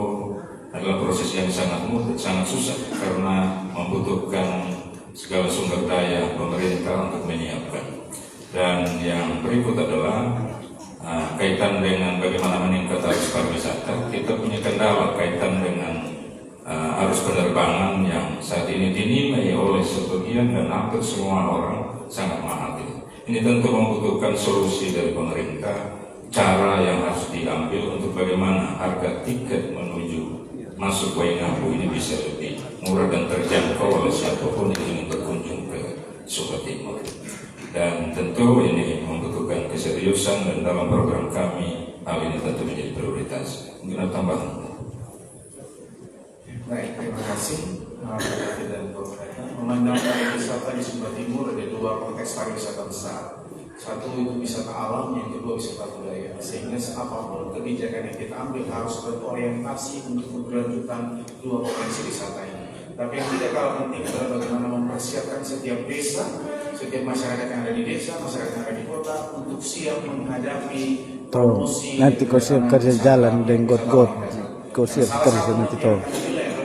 adalah proses yang sangat mudah, sangat susah karena membutuhkan segala sumber daya pemerintah untuk menyiapkan. Dan yang berikut adalah kaitan dengan bagaimana meningkat arus pariwisata. Kita punya kendala kaitan dengan arus penerbangan yang saat ini dinilai oleh sebagian dan hampir semua orang sangat mahal. Ini tentu membutuhkan solusi dari pemerintah, cara yang harus diambil untuk bagaimana harga tiket menuju masuk Waingapu ini bisa lebih murah dan terjangkau oleh siapapun yang ingin berkunjung ke Sumba Timur. Dan tentu ini membutuhkan keseriusan, dan dalam program kami hal ini tentu menjadi prioritas. Mungkin ada tambahan. Baik, terima kasih. Dan memandang pariwisata di Sumba Timur ada 2 konteks pariwisata besar. Satu itu wisata alam, yang kedua wisata budaya. Sehingga apapun kebijakan yang kita ambil harus berorientasi untuk keberlanjutan 2 potensi wisata ini. Tapi yang tidak kalah penting adalah bagaimana mempersiapkan setiap desa, setiap masyarakat yang ada di desa, masyarakat yang ada di kota untuk siap menghadapi promosi. Nanti kau siap kerja jalan dan got-got, kau siap kerja nanti tahu.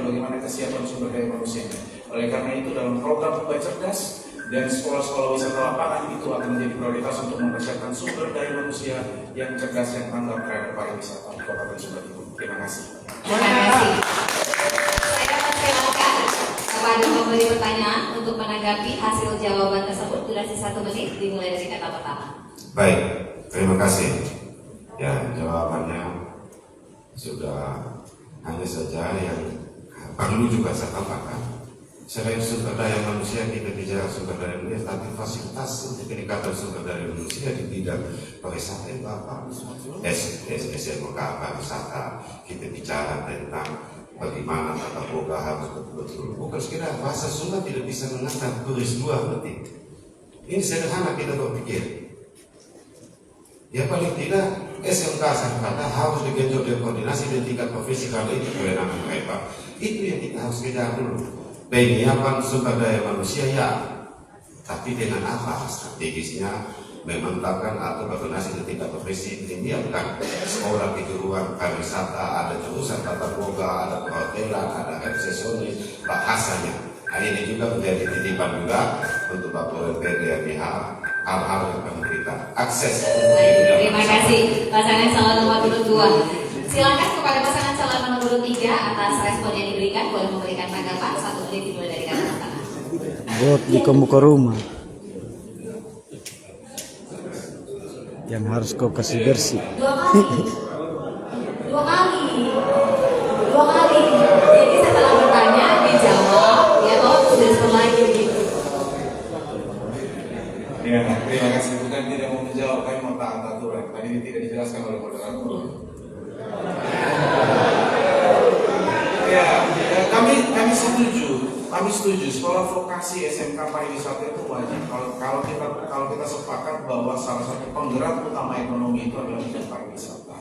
Bagaimana kesiapan sumber daya manusia. Oleh karena itu dalam program Ubah Cerdas dan sekolah-sekolah wisata lapangan itu akan menjadi prioritas untuk mempersiapkan sumber daya manusia yang cerdas dan tanggap terhadap pariwisata di Kabupaten Sumba Timur. Terima kasih. Terima kasih. Saya persilakan kepada pemberi pertanyaan untuk menanggapi hasil jawaban tersebut. Durasi 1 menit dimulai dari kata pertama. Baik, terima kasih. Ya, jawabannya sudah hanya saja yang perlu juga saya tambahkan. Selain sumber daya manusia, kita bicara sumber daya manusia, tapi fasilitas untuk peningkatan sumber daya manusia di bidang pariwisata itu apa? SMK pariwisata, kita bicara tentang bagaimana tata boga harus betul-betul. Bukan sekedar bahasa Sunda tidak bisa mengantar turis luar nanti. Ini sederhana kita berpikir. Ya paling tidak SMK Sarkata harus digenjot dan koordinasi dengan tingkat profesi kalau itu kewenangan mereka. Itu yang kita harus kejar dulu. Penyiapan sumber daya manusia ya, tapi dengan apa strategisnya memantapkan atau koordinasi dengan tingkat profesi, menyiapkan sekolah kejuruan pariwisata, ada jurusan tata boga, ada perhotelan, ada resepsionis, bahasanya. Nah, ini juga menjadi titipan juga untuk Bapak LPD LPH, hal-hal yang perlu kita akses. Terima kasih pasangan calon nomor 2. Silakan kepada pasangan calon nomor 3 atas respon yang diberikan, boleh memberikan tanggapan 1 menit dimulai dari kata pertama. Buat di muka rumah yang harus kau kasih bersih. 2 kali. Jadi setelah bertanya dijawab, ya toh sudah lagi gitu. Ya, terima kasih. Bukan tidak mau menjawab, tapi mau taat aturan. Tadi tidak dijelaskan oleh moderator. Ya, kami setuju. Sekolah vokasi SMK pariwisata itu wajib. Kalau kita sepakat bahwa salah satu penggerak utama ekonomi itu adalah bidang pariwisata.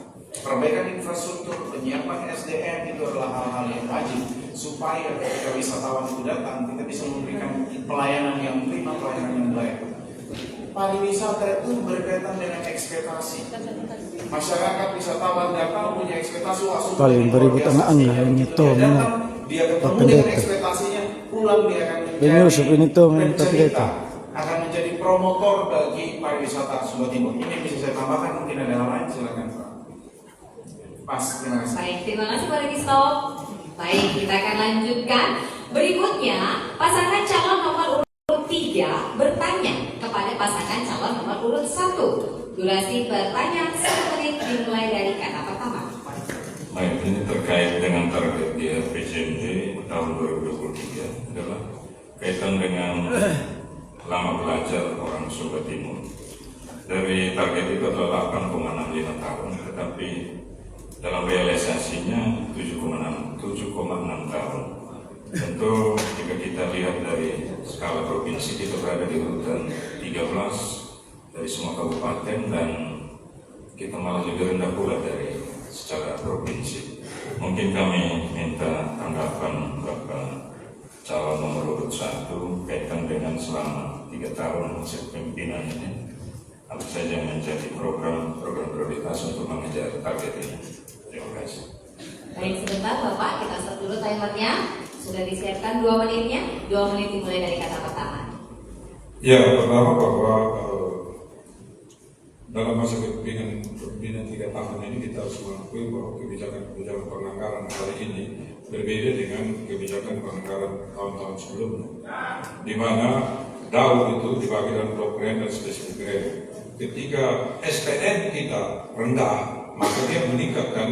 Perbaikan infrastruktur, penyiapan SDM itu adalah hal-hal yang wajib supaya ketika wisatawan itu datang kita bisa memberikan pelayanan yang prima, pelayanan yang baik. Pariwisata itu berkaitan dengan ekspektasi. Masyarakat wisatawan datang punya ekspektasi paling beribut angga ini tuh dia ketemu dengan ekspektasinya, pulang dia akan akan menjadi promotor bagi pariwisata Sumba Timur. Ini bisa saya tambahkan, mungkin ada hal lain, silakan Pak. Pas, terima kasih. Baik, terima kasih Pak Registo. Baik, kita akan lanjutkan. Berikutnya, pasangan calon nomor urut 3 bertanya Durasi pertanyaan 1 menit dimulai dari kata pertama. Baik, ini terkait dengan target di RPJMD tahun 2023 adalah kaitan dengan lama belajar orang Sumba Timur. Dari target itu adalah 8,65 tahun, tetapi dalam realisasinya 7,6 tahun. Tentu jika kita lihat dari skala provinsi, kita berada di urutan 13 dari semua kabupaten, dan kita malah lebih rendah pula dari secara provinsi. Mungkin kami minta tanggapan Bapak calon nomor urut 1 kaitan dengan selama 3 tahun masa kepemimpinan ini, apa saja yang menjadi program prioritas untuk mengejar target ini. Terima kasih. Baik, sebentar Bapak, kita stop dulu timernya. Sudah disiapkan 2 menitnya. 2 menit dimulai dari kata pertama. Ya, pertama bahwa dalam masa kepemimpinan 3 tahun ini kita harus mengakui bahwa kebijakan penganggaran hari ini berbeda dengan kebijakan penganggaran tahun-tahun sebelumnya, di mana DAU itu dibagi dalam blok grant dan spesifik grant. Ketika SPN kita rendah, maka dia meningkatkan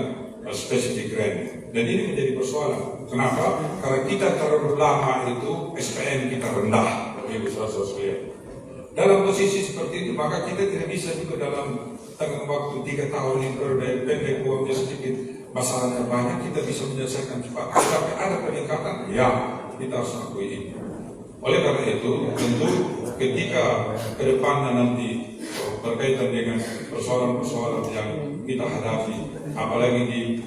spesifik grant, dan ini menjadi persoalan. Kenapa? Karena kita terlalu lama itu SPN kita rendah, Ibu saudara sekalian. Dalam posisi seperti itu, maka kita tidak bisa juga dalam tengah waktu 3 tahun yang pendek, uangnya sedikit, masalahnya banyak, kita bisa menyelesaikan cepat. Tapi ada peningkatan, ya kita harus akui ini. Oleh karena itu, tentu ketika ke depannya nanti berkaitan dengan persoalan-persoalan yang kita hadapi, apalagi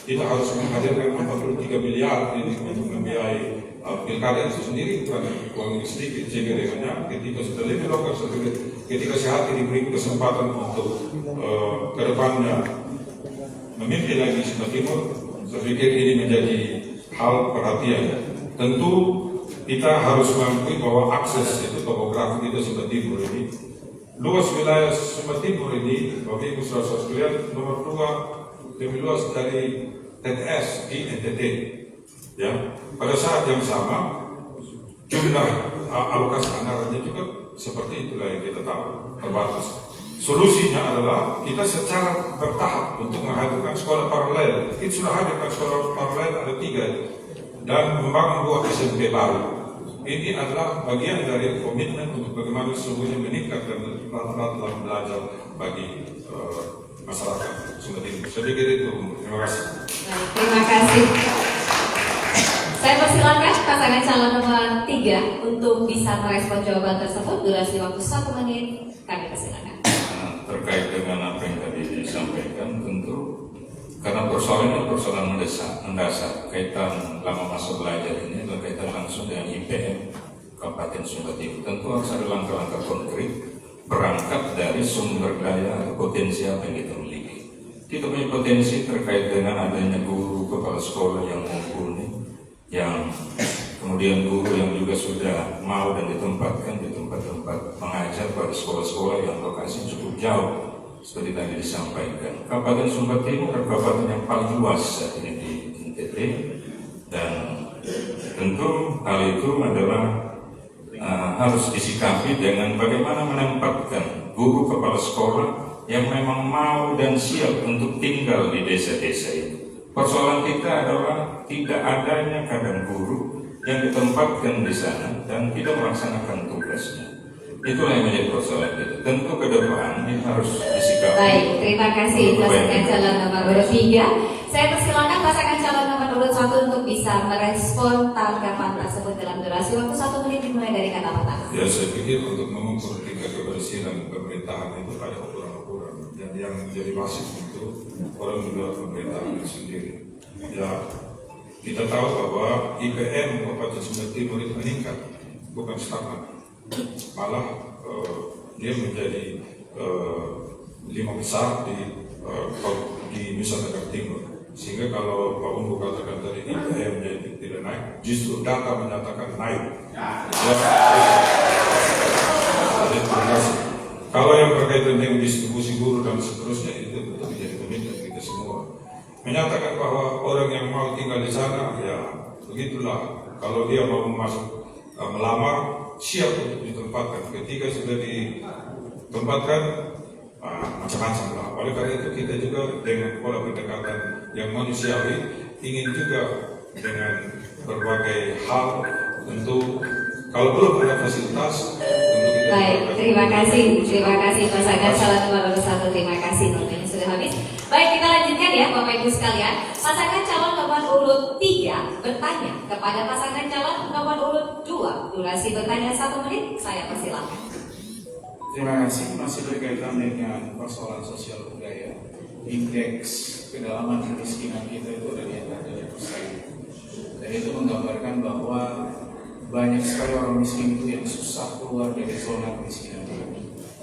kita harus menghadirkan 43 miliar ini untuk membiayai pilkada itu sendiri, bukan uang yang sedikit, sehingga dengannya ketika sudah lebih lokal, ketika sehat diberi kesempatan untuk ke depannya memimpin lagi Sumba Timur, saya pikir ini menjadi hal perhatian. Tentu kita harus mengakui bahwa akses itu topografi kita Sumba Timur ini, luas wilayah Sumba Timur ini, Bapak Ibu saudara sekalian, nomor 2 lebih luas dari TTS di NTT. Ya, pada saat yang sama jumlah alokasi anggarannya juga seperti itulah yang kita tahu, terbatas. Solusinya adalah kita secara bertahap untuk menghadirkan sekolah paralel. Kita sudah hadirkan sekolah paralel ada 3 dan membangun 2 SMP baru. Ini adalah bagian dari komitmen untuk bagaimana sesungguhnya meningkatkan rata-rata dalam belajar bagi masyarakat Sumba Timur. Saya pikir itu. Terima kasih. Baik, terima kasih. Saya persilakan pasangan calon nomor 3 untuk bisa merespon jawaban tersebut. Durasi waktu 1 menit. Kami persilakan. Terkait dengan apa yang tadi disampaikan, tentu karena persoalan mendasar kaitan lama masa belajar ini adalah kaitan langsung dengan IPM Kabupaten Sumba Timur. Tentu harus ada langkah-langkah konkret berangkat dari sumber daya atau potensi apa yang kita miliki. Kita punya potensi terkait dengan adanya guru kepala sekolah yang mumpuni, yang kemudian guru yang juga sudah mau dan ditempatkan di tempat-tempat mengajar pada sekolah-sekolah yang lokasi cukup jauh seperti tadi disampaikan. Kabupaten Sumba Timur adalah kabupaten yang paling luas saat ini di NTT, dan tentu hal itu adalah harus disikapi dengan bagaimana menempatkan guru kepala sekolah yang memang mau dan siap untuk tinggal di desa-desa itu. Persoalan kita adalah tidak adanya kadang guru yang ditempatkan di sana dan tidak melaksanakan tugasnya. Itulah yang menjadi persoalan kita. Tentu ke depan ini harus disikapi. Baik, terima kasih pasangan calon nomor urut 3. Saya persilakan pasangan calon nomor urut 1 untuk bisa merespon tanggapan tersebut dalam durasi waktu 1 menit dimulai dari kata pertama. Ya, saya pikir untuk mengukur tingkat kebersihan pemerintahan itu ada ukuran-ukuran, dan yang menjadi basis itu orang juga pemerintahan sendiri. Ya, kita tahu bahwa IPM Kabupaten Sumba Timur itu meningkat, bukan stagnan. Malah dia menjadi 5 besar di Nusa Tenggara Timur. Sehingga kalau Pak Umbu katakan tadi IPM-nya tidak naik, justru data menyatakan naik. Kalau yang berkaitan dengan distribusi guru dan seterusnya, itu betul menjadi komitmen kita semua. Menyatakan bahwa orang yang mau tinggal di sana, ya begitulah. Kalau dia mau masuk melamar, siap untuk ditempatkan. Ketika sudah ditempatkan, macam-macam lah. Oleh karena itu kita juga dengan pola pendekatan yang manusiawi ingin juga dengan berbagai hal, tentu kalau belum ada fasilitas tentu kita Baik, juga terima kasih pasangan calon nomor 1. Terima kasih, waktunya sudah habis. Baik, kita lanjutkan ya Bapak Ibu sekalian. Pasangan calon nomor urut 3 bertanya kepada pasangan calon nomor urut 2. Durasi bertanya 1 menit, saya persilakan. Terima kasih. Masih berkaitan dengan persoalan sosial budaya. Indeks kedalaman kemiskinan kita itu ada di atas 7%. Dan itu menggambarkan bahwa banyak sekali orang miskin itu yang susah keluar dari zona kemiskinan.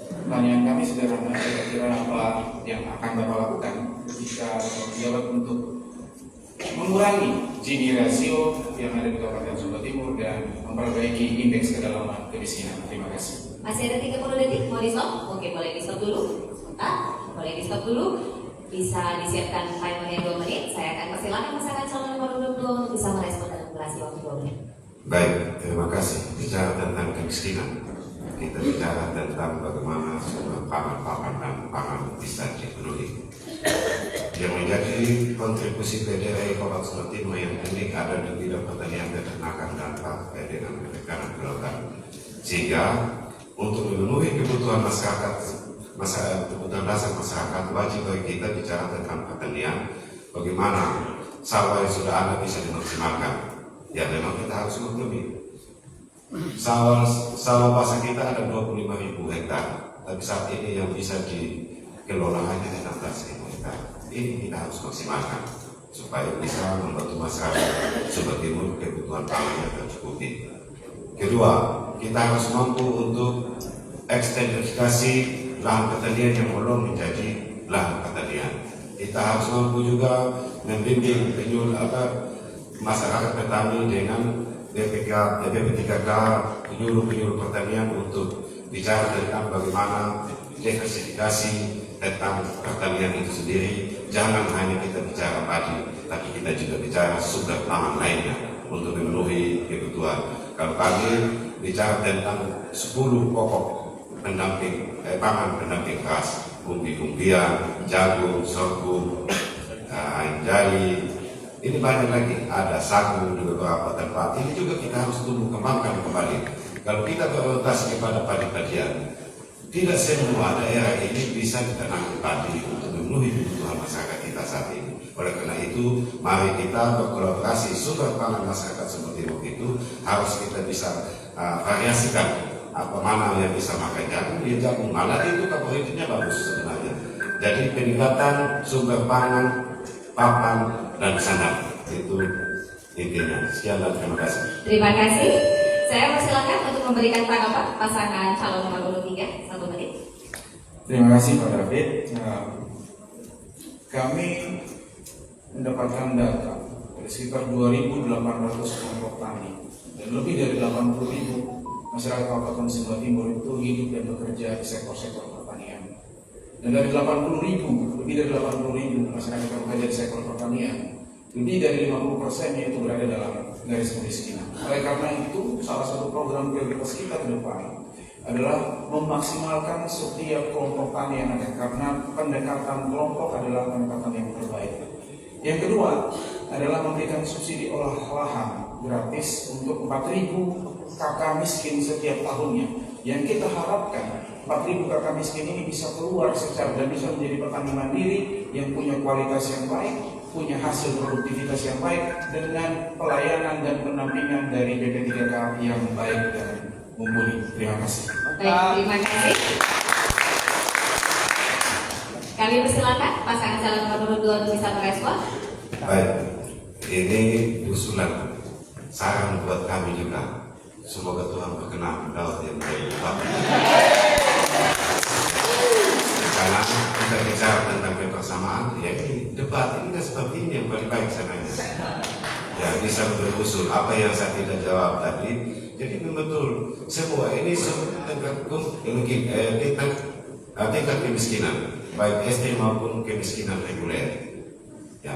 Pertanyaan kami sederhana, kira-kira apa yang akan Bapak lakukan ketika menjabat untuk mengurangi Gini rasio yang ada di Kabupaten Sumba Timur dan memperbaiki indeks kedalaman kemiskinan. Terima kasih. Masih ada 30 detik, mau di stop? Oke, boleh di stop dulu. Sebentar, boleh di stop dulu. Bisa disiapkan timernya 2 menit. Saya akan persilakan pasangan calon nomor urut 2 untuk bisa merespon dalam durasi waktu 2 menit. Baik, terima kasih. Bicara tentang kemiskinan, kita bicara tentang bagaimana sumber pangan dan pangan bisa dipenuhi. Yang menjadi kontribusi PDRI Kabupaten Sumba Timur yang unik ada di bidang pertanian, peternakan dan partai dengan perikanan kelautan. Sehingga untuk memenuhi kebutuhan masyarakat, kebutuhan dasar masyarakat, wajib bagi kita bicara tentang pertanian. Bagaimana sawah yang sudah ada bisa dimaksimalkan. Ya memang kita harus maklumi. Sawah basah kita ada 25.000 hektar, tapi saat ini yang bisa dikelola hanya 16.000 hektar. Ini kita harus maksimalkan supaya bisa membantu masyarakat Sumba Timur kebutuhan pangannya tercukupi. Kedua, kita harus mampu untuk ekstensifikasi lahan pertanian yang belum menjadi lahan pertanian. Kita harus mampu juga membimbing masyarakat petani dengan BPP3K, penyuluh pertanian untuk bicara tentang bagaimana diversifikasi tentang pertanian itu sendiri. Jangan hanya kita bicara padi, tapi kita juga bicara sumber pangan lainnya untuk memenuhi kebutuhan. Kalau kami bicara tentang 10 pokok pendamping pangan pendamping khas, umbi-umbian, jagung, sorghum, jali, ini banyak lagi, ada sagu di beberapa tempat. Ini juga kita harus tumbuh kembangkan kembali. Kalau kita berorientasi kepada padi-padian, tidak semua daerah ini bisa ditanami padi untuk memenuhi kebutuhan masyarakat kita saat ini. Oleh karena itu, mari kita berkolaborasi. Sumber pangan masyarakat Sumba Timur itu harus kita bisa variasikan. Apa mana yang bisa makan jagung, dia jagung. Malah itu karbohidratnya bagus sebenarnya. Jadi peningkatan sumber pangan, papan, dan sandang itu intinya. Sekian dan terima kasih. Terima kasih. Saya persilakan untuk memberikan tanggapan pasangan calon nomor urut 3 1 menit. Terima kasih Pak David. Kami mendapatkan data dari sekitar 2.800 kelompok tani dan lebih dari 80.000 masyarakat Kabupaten Sumba Timur itu hidup dan bekerja di sektor-sektor pertanian. Dan dari 80.000, lebih dari 80.000 masyarakat yang bekerja di sektor pertanian, lebih dari 50% itu berada dalam garis kemiskinan. Oleh karena itu, salah satu program prioritas kita ke depan adalah memaksimalkan setiap kelompok tani yang ada, karena pendekatan kelompok adalah pendekatan yang terbaik. Yang kedua adalah memberikan subsidi olah lahan gratis untuk 4.000 kakak miskin setiap tahunnya. Yang kita harapkan 4.000 kakak miskin ini bisa keluar secara dan bisa menjadi petani mandiri yang punya kualitas yang baik, punya hasil produktivitas yang baik dengan pelayanan dan pendampingan dari BP3K yang baik dan mumpuni. Terima kasih. Baik, terima kasih. Kami persilakan pasangan calon nomor 2 untuk bisa merespon. Baik, ini usulan saran buat kami juga. Semoga Tuhan berkenan daud yang baik. Karena kita bicara tentang kebersamaan, ya ini debat ini kan seperti ini yang paling baik sebenarnya. Ya bisa berusul apa yang saya tidak jawab tadi. Jadi betul semua ini tingkat kemiskinan, baik SD maupun kemiskinan reguler. Ya.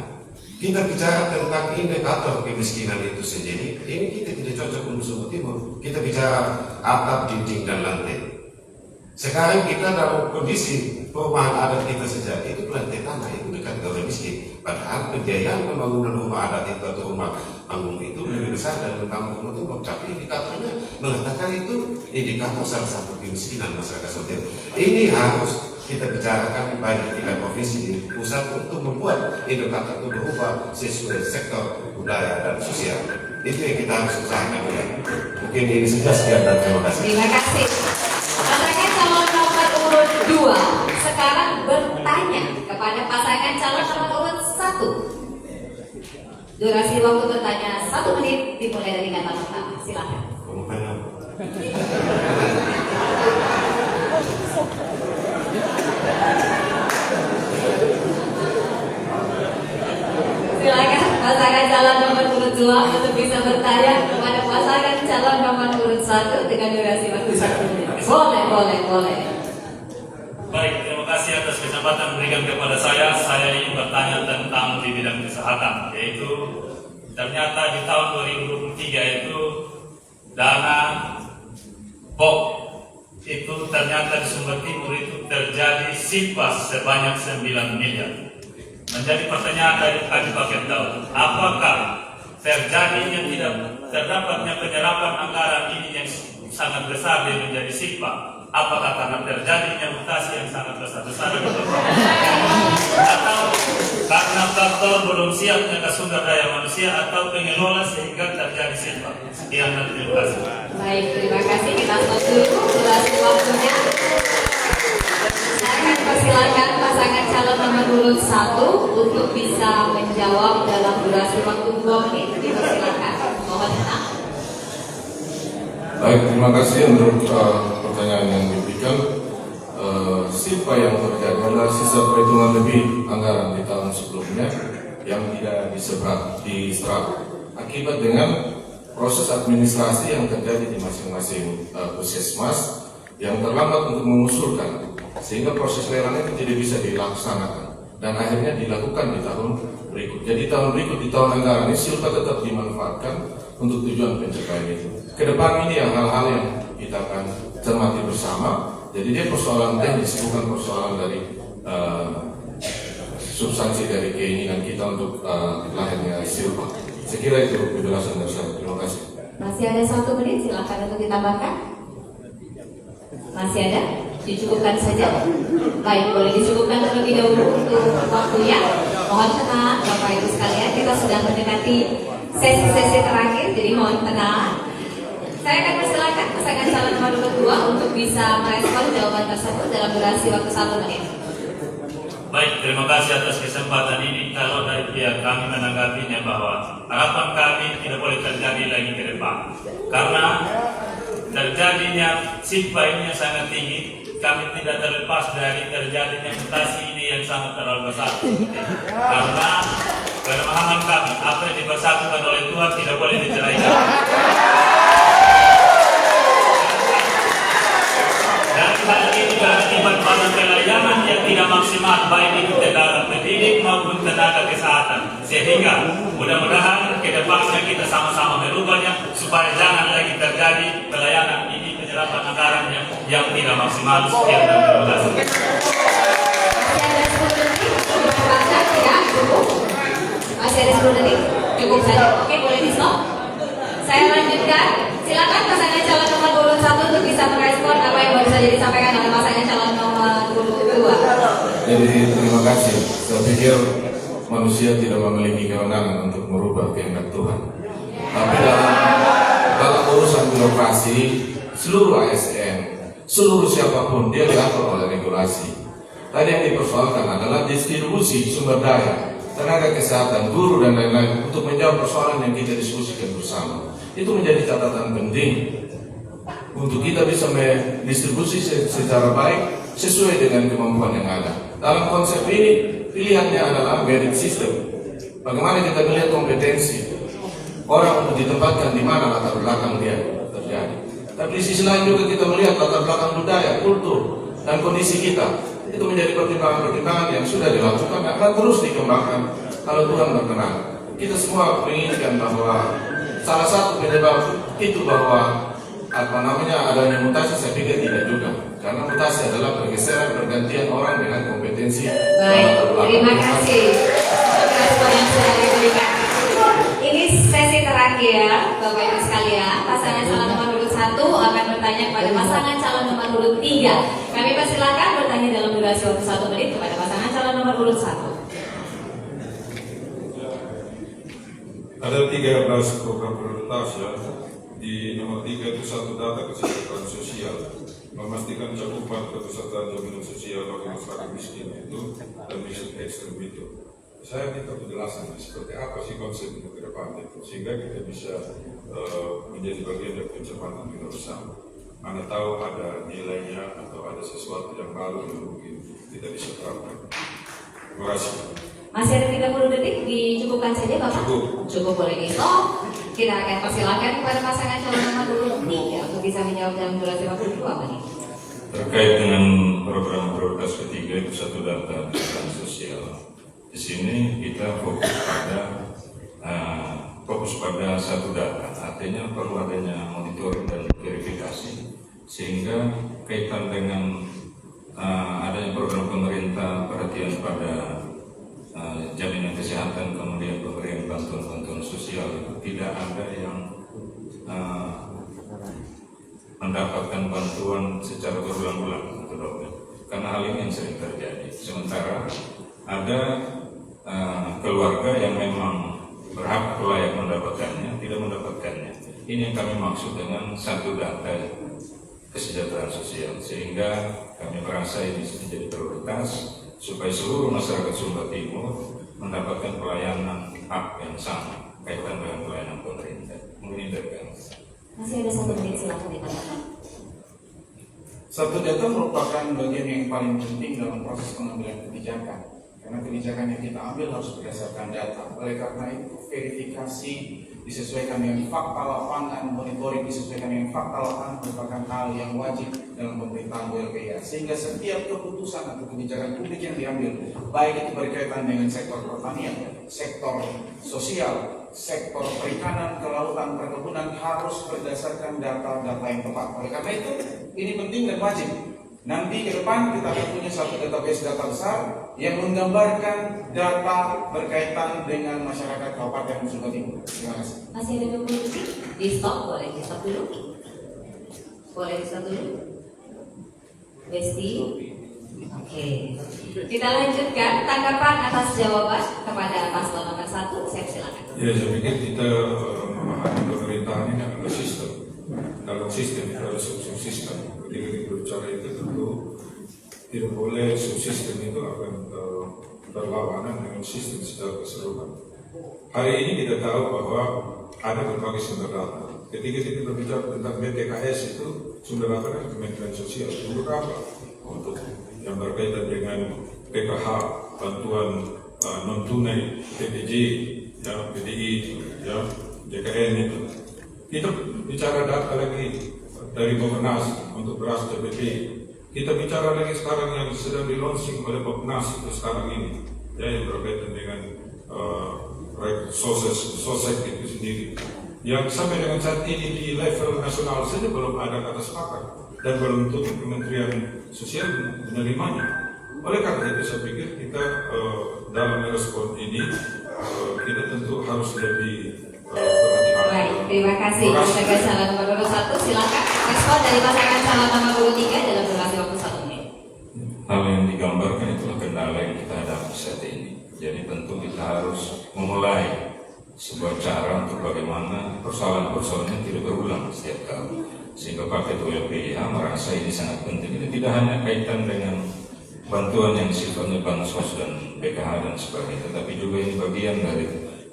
Kita bicara tentang indikator kemiskinan itu sendiri, ini kita tidak cocok untuk Sumba Timur. Kita bicara atap, dinding, dan lantai. Sekarang kita dalam kondisi perumahan adat kita saja itu lantai tanah itu dekat dengan miskin. Padahal pembiayaan pembangunan rumah adat itu atau rumah panggung itu lebih besar dari kampung itu. Tapi indikatornya mengatakan itu indikator salah satu kemiskinan masyarakat sosial. Ini harus kita bicarakan baik di tingkat provinsi di pusat untuk membuat indikator itu berubah sesuai sektor budaya dan sosial. Itu yang kita harus usahakan ya. Mungkin ini saja, sekian dan terima kasih. Terima kasih. Pasangan calon nomor urut 2 sekarang bertanya kepada pasangan calon nomor urut 1. Durasi waktu bertanya 1 menit dimulai dari kata pertama. Silakan. Silakan pasangan calon nomor urut 2 untuk bisa bertanya kepada pasangan calon nomor urut 1 dengan durasi waktu 1 menit. Boleh. Baik, terima kasih atas kesempatan berikan kepada saya. Saya ingin bertanya tentang di bidang kesehatan, yaitu ternyata di tahun 2023 itu dana POK itu ternyata di Sumber Timur itu terjadi simpas sebanyak 9 miliar. Menjadi pertanyaan dari kami Pak Tahu, apakah terjadinya tidak terdapatnya penyerapan anggaran ini yang sangat besar dia menjadi simpas? Apakah karena terjadinya mutasi yang sangat besar atau karena faktor belum siapnya sumber daya manusia atau pengelola sehingga terjadi simpas? Sekian dan terima kasih. Baik, terima kasih. Kita stop dulu durasi waktunya. Saya akan persilakan pasangan calon nomor urut 1 untuk bisa menjawab dalam durasi waktu 2 menit. Dipersilakan. Mohon tenang. Baik, terima kasih untuk pertanyaan yang diberikan. Simpa yang terjadi adalah sisa perhitungan lebih anggaran di tahun sebelumnya yang tidak diserap akibat dengan proses administrasi yang terjadi di masing-masing puskesmas yang terlambat untuk mengusulkan, sehingga proses lelang itu tidak bisa dilaksanakan dan akhirnya dilakukan di tahun berikut. Jadi tahun berikut di tahun anggaran ini silpa tetap dimanfaatkan untuk tujuan pencapaian itu. Kedepan ini yang hal-hal yang kita akan cermati bersama. Jadi dia persoalan teknis, bukan persoalan dari substansi dari keinginan kita untuk lahirnya silpa. Saya kira itu penjelasan dari saya. Terima kasih. Masih ada 1 menit, silakan untuk ditambahkan. Masih ada? Dicukupkan saja. Baik, boleh dicukupkan terlebih dahulu untuk waktunya. Mohon tenang, Bapak Ibu sekalian, kita sudah mendekati sesi-sesi terakhir, jadi mohon tenang. Saya akan persilakan pasangan calon nomor urut 2 untuk bisa merespon jawaban tersebut dalam durasi waktu 1 menit. Baik, terima kasih atas kesempatan ini. Kalau dari pihak kami menanggapinya bahwa harapan kami tidak boleh terjadi lagi ke depan. Karena terjadinya simpa ini yang sangat tinggi, kami tidak terlepas dari terjadinya mutasi ini yang sangat terlalu besar. Karena pemahaman kami, apa yang dipersatukan oleh Tuhan tidak boleh diceraikan. Dan hal ini berakibat pada pelayanan yang tidak maksimal, baik itu tenaga pendidik maupun tenaga kesehatan. Sehingga mudah-mudahan ke depannya kita sama-sama merubahnya supaya jangan lagi terjadi pelayanan ini penyerapan anggaran yang tidak maksimal. Sekian dan terima kasih. Masih ada 10 detik, cukup saja. Oke, boleh di stop. Saya lanjutkan. Silakan pasangan calon nomor urut 1 untuk bisa merespon apa yang baru saja disampaikan oleh pasangan calon nomor urut 2. Jadi terima kasih. Saya pikir manusia tidak memiliki kewenangan untuk merubah kehendak Tuhan. Tapi dalam urusan birokrasi, seluruh ASN, seluruh siapapun dia diatur oleh regulasi. Tadi yang dipersoalkan adalah distribusi sumber daya, tenaga kesehatan, guru dan lain-lain untuk menjawab persoalan yang kita diskusikan bersama. Itu menjadi catatan penting untuk kita bisa mendistribusi secara baik sesuai dengan kemampuan yang ada. Dalam konsep ini pilihannya adalah merit system. Bagaimana kita melihat kompetensi orang untuk ditempatkan di mana latar belakang dia terjadi. Tapi di sisi lain juga kita melihat latar belakang budaya, kultur, dan kondisi kita. Itu menjadi pertimbangan-pertimbangan yang sudah dilakukan dan akan terus dikembangkan kalau Tuhan berkenan. Kita semua menginginkan bahwa salah satu penyebab itu bahwa adanya mutasi, saya pikir tidak juga. Karena mutasi adalah pergeseran pergantian orang dengan kompetensi. Baik, terima kasih respon yang sudah diberikan. Ini sesi terakhir, Bapak Ibu sekalian. Pasangan calon nomor urut 1 akan bertanya kepada pasangan calon nomor urut 3. Kami persilakan bertanya dalam durasi waktu 1 menit kepada pasangan calon nomor urut 1. Ada 13 program prioritas ya. Di nomor 3 itu satu data kesejahteraan sosial, memastikan cakupan kepesertaan jaminan sosial bagi masyarakat miskin itu dan miskin ekstrem itu. Saya minta penjelasan seperti apa sih konsep itu ke depan itu, sehingga kita bisa menjadi bagian dari pencapaian kita bersama. Mana tahu ada nilainya atau ada sesuatu yang baru yang mungkin kita bisa terapkan. Terima kasih. Masih ada 30 detik, dicukupkan saja Bapak? Cukup boleh di stop. Kita akan persilakan kepada pasangan calon nomor urut 3 untuk bisa menjawab dalam durasi waktu 2 menit. Terkait dengan program prioritas ketiga itu satu data kesejahteraan sosial. Di sini kita fokus pada satu data, artinya perlu adanya monitoring dan verifikasi, sehingga kaitan dengan adanya program pemerintah perhatian pada jaminan kesehatan, kemudian pemberian bantuan-bantuan sosial itu tidak ada yang mendapatkan bantuan secara berulang-ulang, karena hal ini yang sering terjadi. Sementara ada keluarga yang memang berhak atau layak mendapatkannya, tidak mendapatkannya. Ini yang kami maksud dengan satu data kesejahteraan sosial, sehingga kami merasa ini menjadi prioritas supaya seluruh masyarakat Sumba Timur mendapatkan pelayanan hak yang sama kaitan dengan pelayanan pemerintah. Mungkin dari kami. Masih ada 1 menit, silakan ditambahkan. Satu data merupakan bagian yang paling penting dalam proses pengambilan kebijakan. Karena kebijakan yang kita ambil harus berdasarkan data. Oleh karena itu, verifikasi disesuaikan dengan fakta lapangan, monitoring disesuaikan dengan fakta lapangan merupakan hal yang wajib dalam pemerintahan WLPIA. Sehingga setiap keputusan atau kebijakan publik yang diambil, baik itu berkaitan dengan sektor pertanian, sektor sosial, sektor perikanan, kelautan, perkebunan, harus berdasarkan data-data yang tepat. Oleh karena itu, ini penting dan wajib. Nanti ke depan kita akan punya satu database data besar yang menggambarkan data berkaitan dengan masyarakat Kabupaten Sumba Timur. Terima kasih. Masih ada 20 detik, di stop, boleh di stop dulu. Boleh di stop dulu. Besti. Oke. Kita lanjutkan tanggapan atas jawaban kepada paslon nomor 1. Saya silakan. Ya, saya pikir kita memahami pemerintahan ini adalah sistem. Dalam sistem itu ada subsistem. Ketika kita berbicara itu tentu tidak boleh subsistem itu akan berlawanan dengan sistem secara keseluruhan. Hari ini kita tahu bahwa ada berbagai sumber data. Ketika kita berbicara tentang BTKS itu sumber data dari Kementerian Sosial. Untuk apa? Untuk yang berkaitan dengan PKH, bantuan non tunai, PPJ, ya, PDI, ya, JKN itu. Kita bicara data lagi dari Bappenas untuk beras CPP. Kita bicara lagi sekarang yang sedang di-launching oleh Bappenas itu sekarang ini, ya, yang berkaitan dengan sosek itu sendiri. Yang sampai dengan saat ini di level nasional saja belum ada kata sepakat dan belum tentu Kementerian Sosial menerimanya. Oleh karena itu saya pikir kita dalam merespon ini kita tentu harus lebih berhati-hati. Baik, terima kasih pasangan calon nomor urut 1. Silakan respon dari pasangan calon nomor urut 3 dalam durasi waktu 1 menit. Hal yang digambarkan itulah kendala yang kita hadapi saat ini. Jadi tentu kita harus memulai sebuah cara untuk bagaimana persoalan-persoalan yang tidak berulang setiap kali. Sehingga paket WLPIA merasa ini sangat penting. Ini tidak hanya kaitan dengan bantuan yang sifatnya bansos dan PKH dan sebagainya, tetapi juga ini bagian dari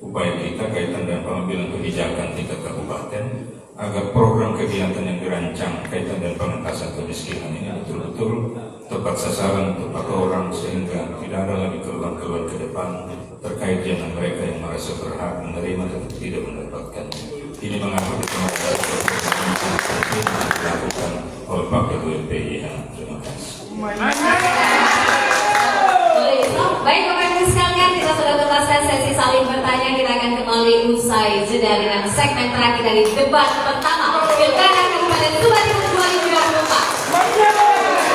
upaya kita kaitan dengan pengambilan kebijakan tingkat kabupaten agar program kegiatan yang dirancang kaitan dengan pengentasan kemiskinan ini betul-betul tepat sasaran, tepat orang, sehingga tidak ada lagi keluhan-keluhan ke depan terkait dengan mereka yang merasa berhak menerima tetapi tidak mendapatkan. Ini mengapa kita dilakukan oleh paket WLPIA. Terima kasih. Baik Bapak Ibu sekalian, kita sudah tuntaskan sesi saling bertanya. Kita akan kembali usai jeda dengan segmen terakhir dari debat pertama Pilkada Kabupaten Sumba Timur 2024.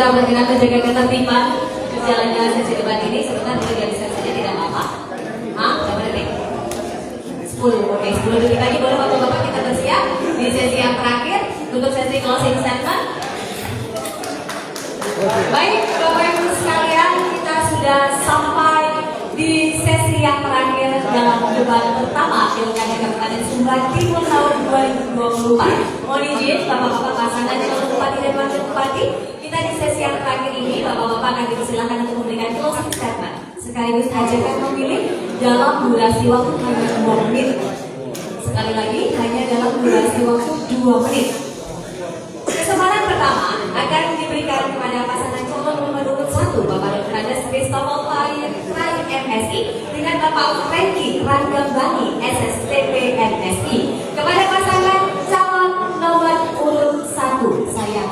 sudah berkenan menjaga ketertiban berjalannya sesi debat ini. Sebentar dialihkan saja, tidak apa-apa. Berapa detik? 10. Oke, 10 detik lagi boleh bapak-bapak kita bersiap di sesi yang terakhir untuk sesi closing statement. Baik, Bapak Ibu sekalian, kita sudah sampai di sesi yang terakhir dalam debat pertama Pilkada Kabupaten Sumbar Timur tahun 2024. Mohon izin Bapak-bapak pasangan calon bupati dan wakil bupati, kita di sesi yang terakhir ini Bapak-bapak akan dipersilakan untuk memberikan closing statement sekaligus ajakan memilih dalam durasi waktu hanya 2 menit. Sekali lagi hanya dalam durasi waktu 2 menit. Kesempatan pertama akan diberikan kepada pasangan calon nomor urut 1 Bapak Dr. Andes Christopher Praik MSI dengan Bapak Franky Ranggambani SSTP MSI. Kepada pasangan calon nomor urut 1 saya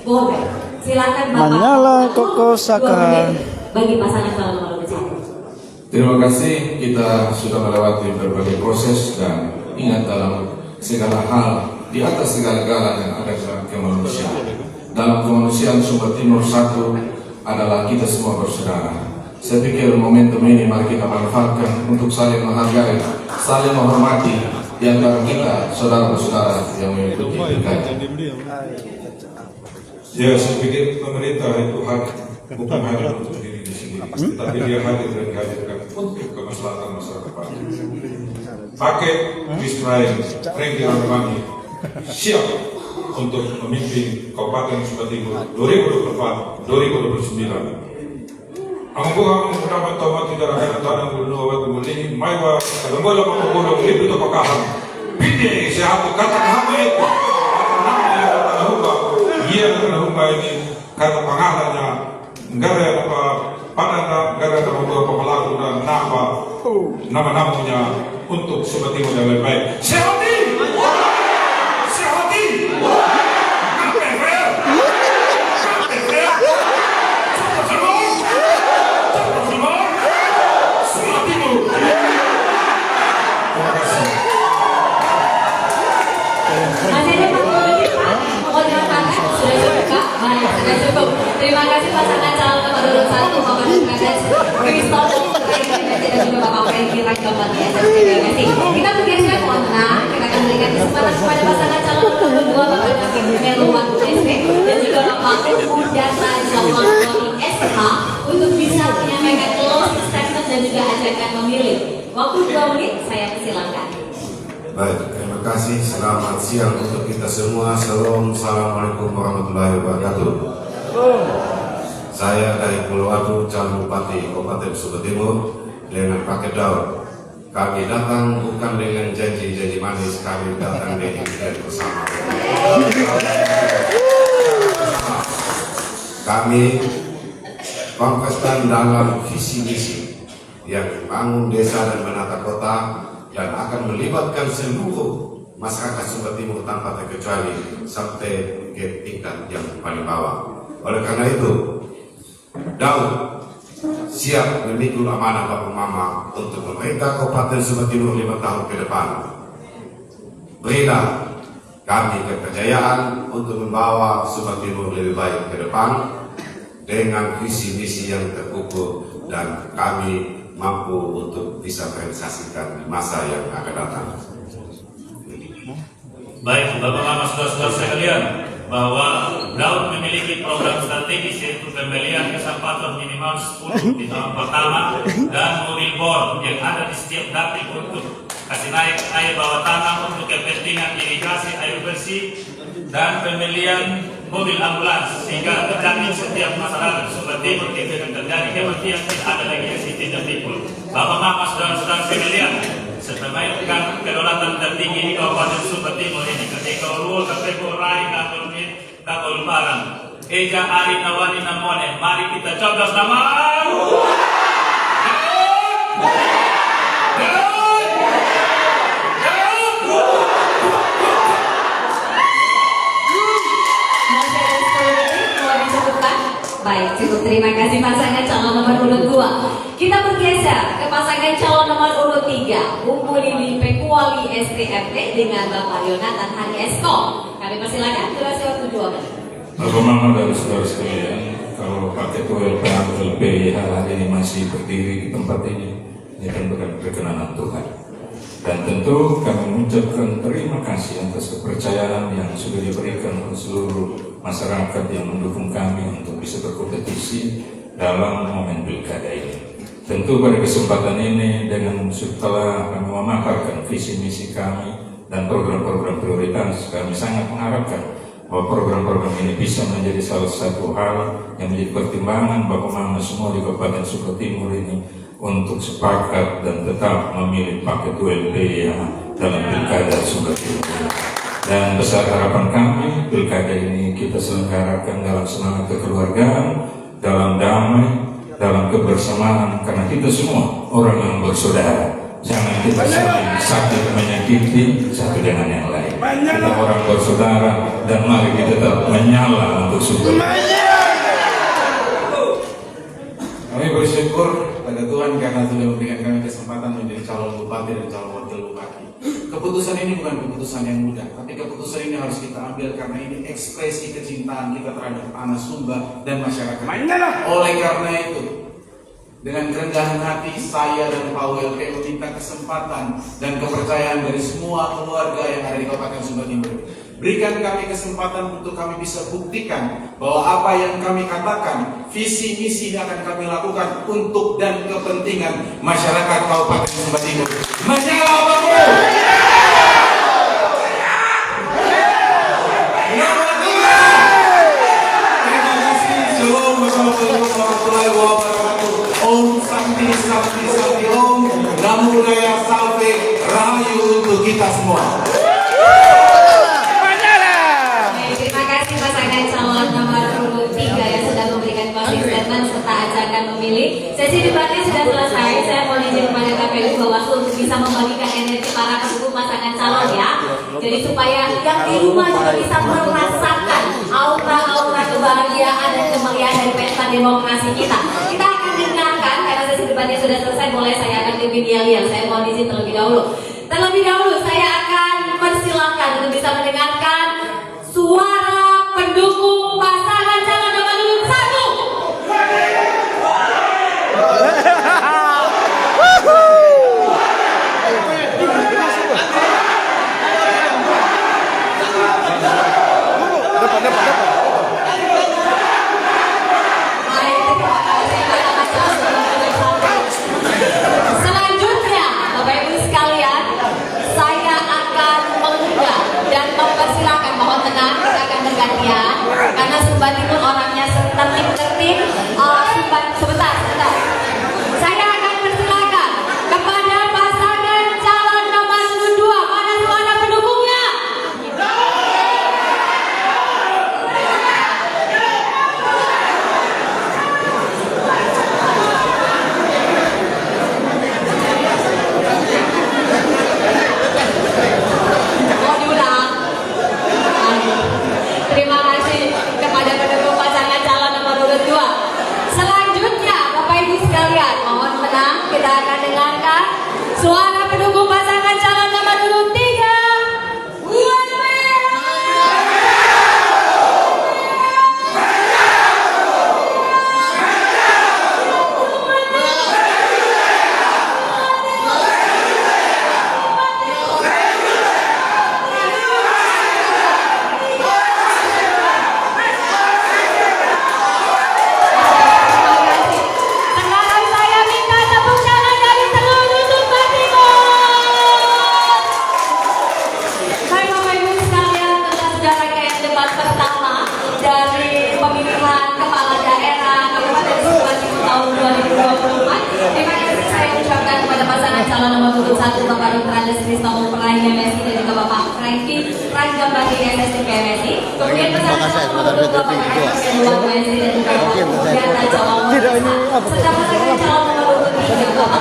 boleh silakan Bapak Manyala Koko Saka bagi pasangan calon nomor urut 1. Terima kasih, kita sudah melewati berbagai proses dan ingat dalam segala hal di atas segala-galanya yang ada dalam kemanusiaan. Dalam kemanusiaan Sumbar Timur 1 adalah kita semua bersaudara. Saya pikir momentum ini mari kita manfaatkan untuk saling menghargai, saling menghormati di antara kita saudara-saudara yang mengikuti pilkada. Ya, saya pikir pemerintah itu bukan hadir untuk diri sendiri, tapi dia hadir dan dihadirkan untuk kemaslahatan masyarakat. Pakai Bismillah, Franky Ranggambani siap untuk memimpin Kabupaten Sumbar Timur 2024-2029. Ang dapat tamat tidak akan tanam gulungan waktu mulai maiwa kalau boleh menggulung itu tu pakaham. Pilih siapa kata kami itu. Namanya kata humba. Ia kata humba ini kata pangalannya negara apa pada negara terhubung pelaku dan nama-namanya untuk Sumbar Timur yang lebih baik. Sehati. Terima kasih pasangan calon nomor urut 1 Bapak Dr. Andes Christopher Praik dan juga Bapak Franky Ranggambani SSTP. Kita bergeser mohon tenang, kita akan berikan kesempatan kepada pasangan calon nomor urut 2 Bapak Dr. Meluan SP dan juga Bapak Udana Jawan SH untuk bisa menyampaikan closing statement dan juga ajakan memilih. Waktu 2 menit, saya persilakan. Baik, terima kasih. Selamat siang untuk kita semua. Assalamualaikum warahmatullahi wabarakatuh. Saya dari Pulau Watu, calon bupati Kabupaten Sumbar Timur dengan paket daun. Kami datang bukan dengan janji-janji manis, kami datang dengan ikhtiar bersama. Kami konsisten dalam visi misi yang membangun desa dan menata kota dan akan melibatkan seluruh masyarakat Sumbar Timur tanpa terkecuali sampai ke tingkat yang paling bawah. Oleh karena itu, Daud siap memikul amanah Bapak Mama untuk memerintah Kabupaten Sumbar Timur 5 tahun ke depan. Berilah kami kepercayaan untuk membawa Sumbar Timur lebih baik ke depan dengan visi misi yang terukur dan kami mampu untuk bisa merealisasikan di masa yang akan datang. Baik, Bapak-Bapak, saudara-saudara sekalian, bahwa Daud memiliki program strategis yaitu pembelian kesempatan minimal 10 di tahun pertama dan mobil bor yang ada di setiap dapil untuk kasih naik air bawah tanah untuk kepentingan irigasi air bersih dan pembelian mobil ambulans sehingga terjamin setiap masyarakat Sumbar Timur ketika terjadi kematian tidak ada lagi yang tidak dipul. Bapak-bapak, saudara-saudara sekalian, sebenarnya kedaulatan tertinggi di Kabupaten Sumbar Timur ini ketika ulul KPK Rai Kakol Barang Eja Ari Nawani Namone, mari kita coblos nama. Baik, cukup terima kasih pasangan calon nomor urut 2. Kita bergeser ke pasangan calon nomor urut 3, Ummu Lili Pekuali STFT dengan Bapak Yonatan Hari Esko. Kami persilakan durasi waktu 2 menit. Bapak Mama dan saudara sekalian, kalau Pak Ketua LPH hari ini masih berdiri di tempat ini tentu kan perkenanan Tuhan. Dan tentu kami mengucapkan terima kasih atas kepercayaan yang sudah diberikan oleh seluruh masyarakat yang mendukung kami untuk bisa berkompetisi dalam momen pilkada ini. Tentu pada kesempatan ini dengan setelah kami memaparkan visi misi kami dan program-program prioritas, kami sangat mengharapkan bahwa program-program ini bisa menjadi salah satu hal yang menjadi pertimbangan Bapak Mama semua di Kabupaten Sumba Timur ini untuk sepakat dan tetap memilih Pak Ketua LPH dalam pilkada Sumba Timur. Dan besar harapan kami, pilkada ini kita selenggarakan dalam semangat kekeluargaan, dalam damai, dalam kebersamaan, karena kita semua orang yang bersaudara. Jangan kita saling sakit menyakiti satu dengan yang lain. Kita orang bersaudara dan mari kita tetap menyala untuk Sumba. Kami bersyukur pada Tuhan karena sudah memberikan kami kesempatan menjadi calon bupati dan calon wakil bupati. Keputusan ini bukan keputusan yang mudah, tapi keputusan ini harus kita ambil karena ini ekspresi kecintaan kita terhadap anak Sumba dan masyarakat. Oleh karena itu, dengan kerendahan hati saya dan Pak WLP meminta kesempatan dan kepercayaan dari semua keluarga yang ada di Kabupaten Sumba Timur. Berikan kami kesempatan untuk kami bisa buktikan bahwa apa yang kami katakan, visi misi yang akan kami lakukan untuk dan kepentingan masyarakat Kabupaten Sumba Timur. Menyala Bangku! Terima kasih. Shalom. Wassalamualaikum warahmatullahi wabarakatuh. Om Santi Santi Santi Om. Namo Buddhaya Salve Rahayu untuk kita semua. Terima kasih pasangan calon nomor urut 3 yang sudah memberikan closing statement serta ajakan memilih. Sesi debatnya sudah selesai. Saya mohon izin kepada KPU Bawaslu untuk bisa membagikan energi para pendukung pasangan calon ya. Jadi supaya yang di rumah juga bisa merasakan aura-aura kebahagiaan dan kemeriahan dari pesta demokrasi kita. Kita akan dengarkan karena sesi debatnya sudah selesai. Boleh saya akan ke Binialian. Saya mohon izin terlebih dahulu. Terlebih dahulu saya akan persilahkan untuk bisa mendengarkan suara pendukung pasangan calon nomor urut 1. Selanjutnya, Bapak Ibu sekalian, saya akan mengundang dan mempersilahkan, mohon tenang, kita akan bergantian karena Sumba Timur orangnya tertib-tertib. Sebentar. Saya akan persilahkan kepada pasangan calon nomor 2. Mana suara pendukungnya? Oh, diulang. Terima kasih kepada pendukung pasangan calon nomor urut 2. Selanjutnya, Bapak Ibu sekalian, mohon tenang, kita akan dengarkan suara pendukung pasangan calon nomor urut 3. Sekarang saya minta tepuk tangan dari seluruh Sumba Timur. Baik Bapak Ibu sekalian, telah sudah rangkaian debat pertama dari pemilihan kepala daerah Kabupaten Sumba Timur tahun 2024. Terima kasih saya ucapkan kepada pasangan calon nomor urut 1 Bapak Dr. Andes Kristomo Peraih MSI dan juga Bapak Franky Ranggambati SSTP MSI. Kemudian pasangan calon nomor urut 2 Bapak Franky Luar MSI dan juga Bapak Ganda Jawa Timur. Serta pasangan calon nomor urut 3 Bapak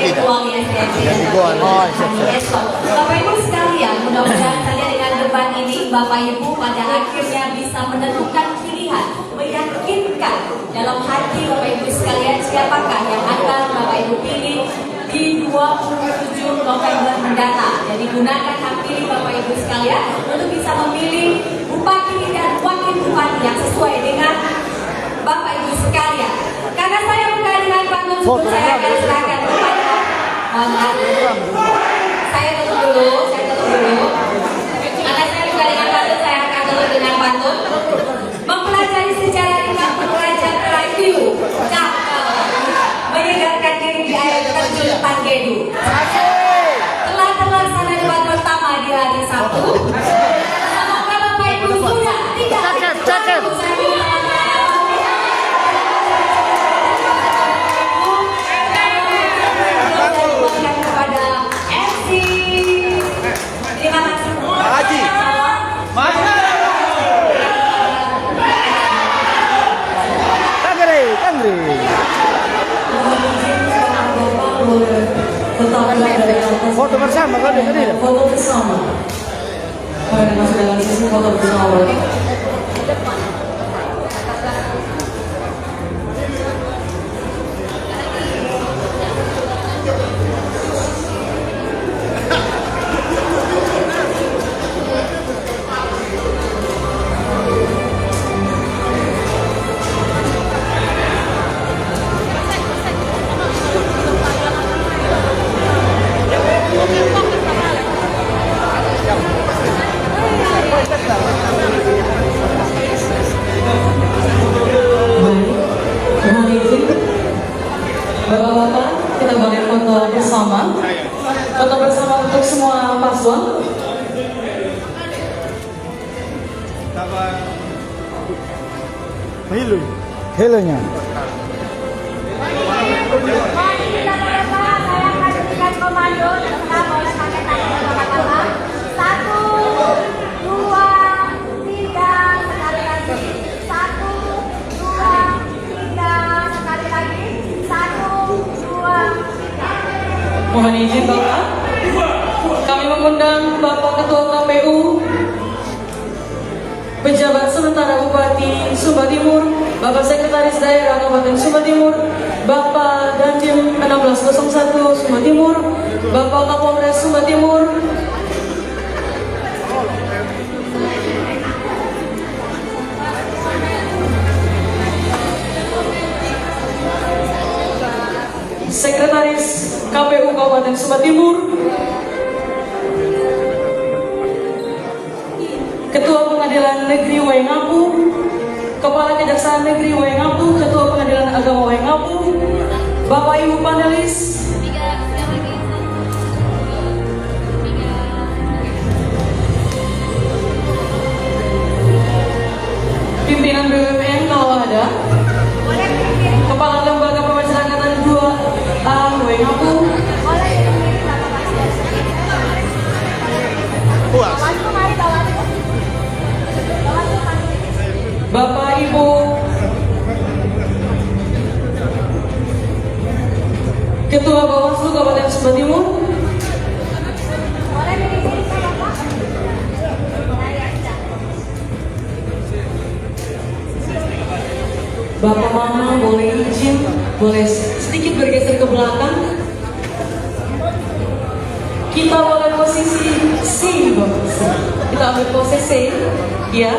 Ketuali SDMC. Bapak Ibu sekalian, mudah-mudahan saja dengan debat ini Bapak Ibu pada akhirnya bisa menentukan pilihan, meyakinkan dalam hati Bapak Ibu sekalian siapakah yang akan Bapak Ibu pilih di 27 November mendatang. Jadi gunakan hak pilih Bapak Ibu sekalian untuk bisa memilih bupati dan wakil bupati yang sesuai dengan Bapak Ibu sekalian. Karena saya bukan dengan pantun sebelum saya akan serahkan kepada saya tutup dulu. Karena saya bukan dengan pantun, saya akan tutup dengan pantun. Mempelajari secara ringan pengrajin Melayu, menyegarkan diri di air terjun Tanggedu. Telah terlaksana debat pertama di hari Sabtu. Semoga Bapak Ibu sudah tidak kepada MC. Terima kasih. Haji. Kangri. Foto bersama kan ini? Foto bersama. Mari masuk dalam sesi foto bersama. Bapak-bapak, kita boleh foto bersama. Foto bersama untuk semua paslon. Helonya. Mohon izin Bapak, kami mengundang Bapak Ketua KPU, Pejabat Sementara Bupati Sumba Timur, Bapak Sekretaris Daerah Kabupaten Sumba Timur, Bapak Dandim 1601 Sumba Timur, Bapak Kapolres Sumba Timur, Sekretaris KPU Kabupaten Sumba Timur, Ketua Pengadilan Negeri Waingapu, Kepala Kejaksaan Negeri Waingapu, Ketua Pengadilan Agama Waingapu, Bapak Ibu panelis, pimpinan BUMN kalau ada, Kepala Lembaga Pemasyarakatan 2A Waingapu, Bapak Ibu Ketua Bawaslu Kabupaten Sumba Timur, Bapak Mama boleh izin, boleh sedikit bergeser ke belakang. Kita boleh posisi C, kita ambil posisi C, ya.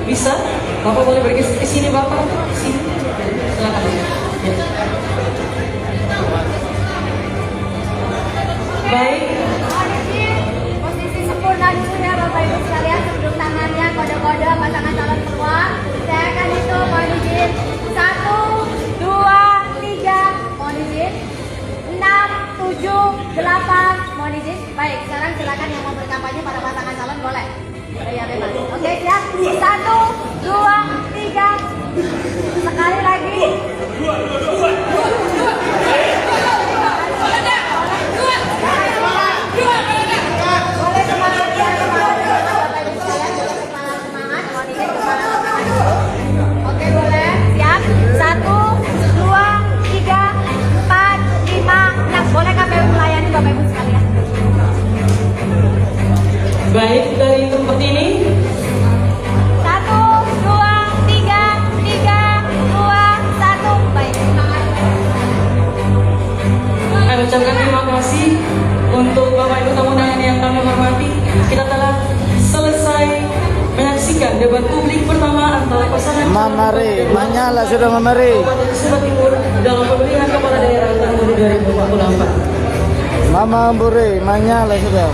Bisa? Bapak boleh bergeser ke sini, Bapak. Sini. Silakan. Ya. Baik. Posisi sempurna dulu ya Bapak Ibu sekalian, sebelum tangannya kode-kode pasangan calon keluar. Saya akan hitung, mohon izin. 1, 2, 3, mohon izin. 6, 7, 8, mohon izin. Baik, sekarang silakan yang mau berkampanye pada pasangan calon boleh. Ya bebas. Oke, siap. 1, 2, 3. Sekali lagi. Boleh semangat ya, semangat Bapak Ibu sekalian, boleh semangat, mohon izin semangat. Oke, boleh. Siap. 1, 2, 3, 4, 5, 6. Boleh KPU melayani Bapak Ibu sekalian. Baik, dari tempat ini. 1, 2, 3, 3, 2, 1. Baik. Mamari, menyala sudah Mamari. Kabupaten Sumba Timur dalam pemilihan kepala daerah tahun 2024. Mama Buri, menyala sudah.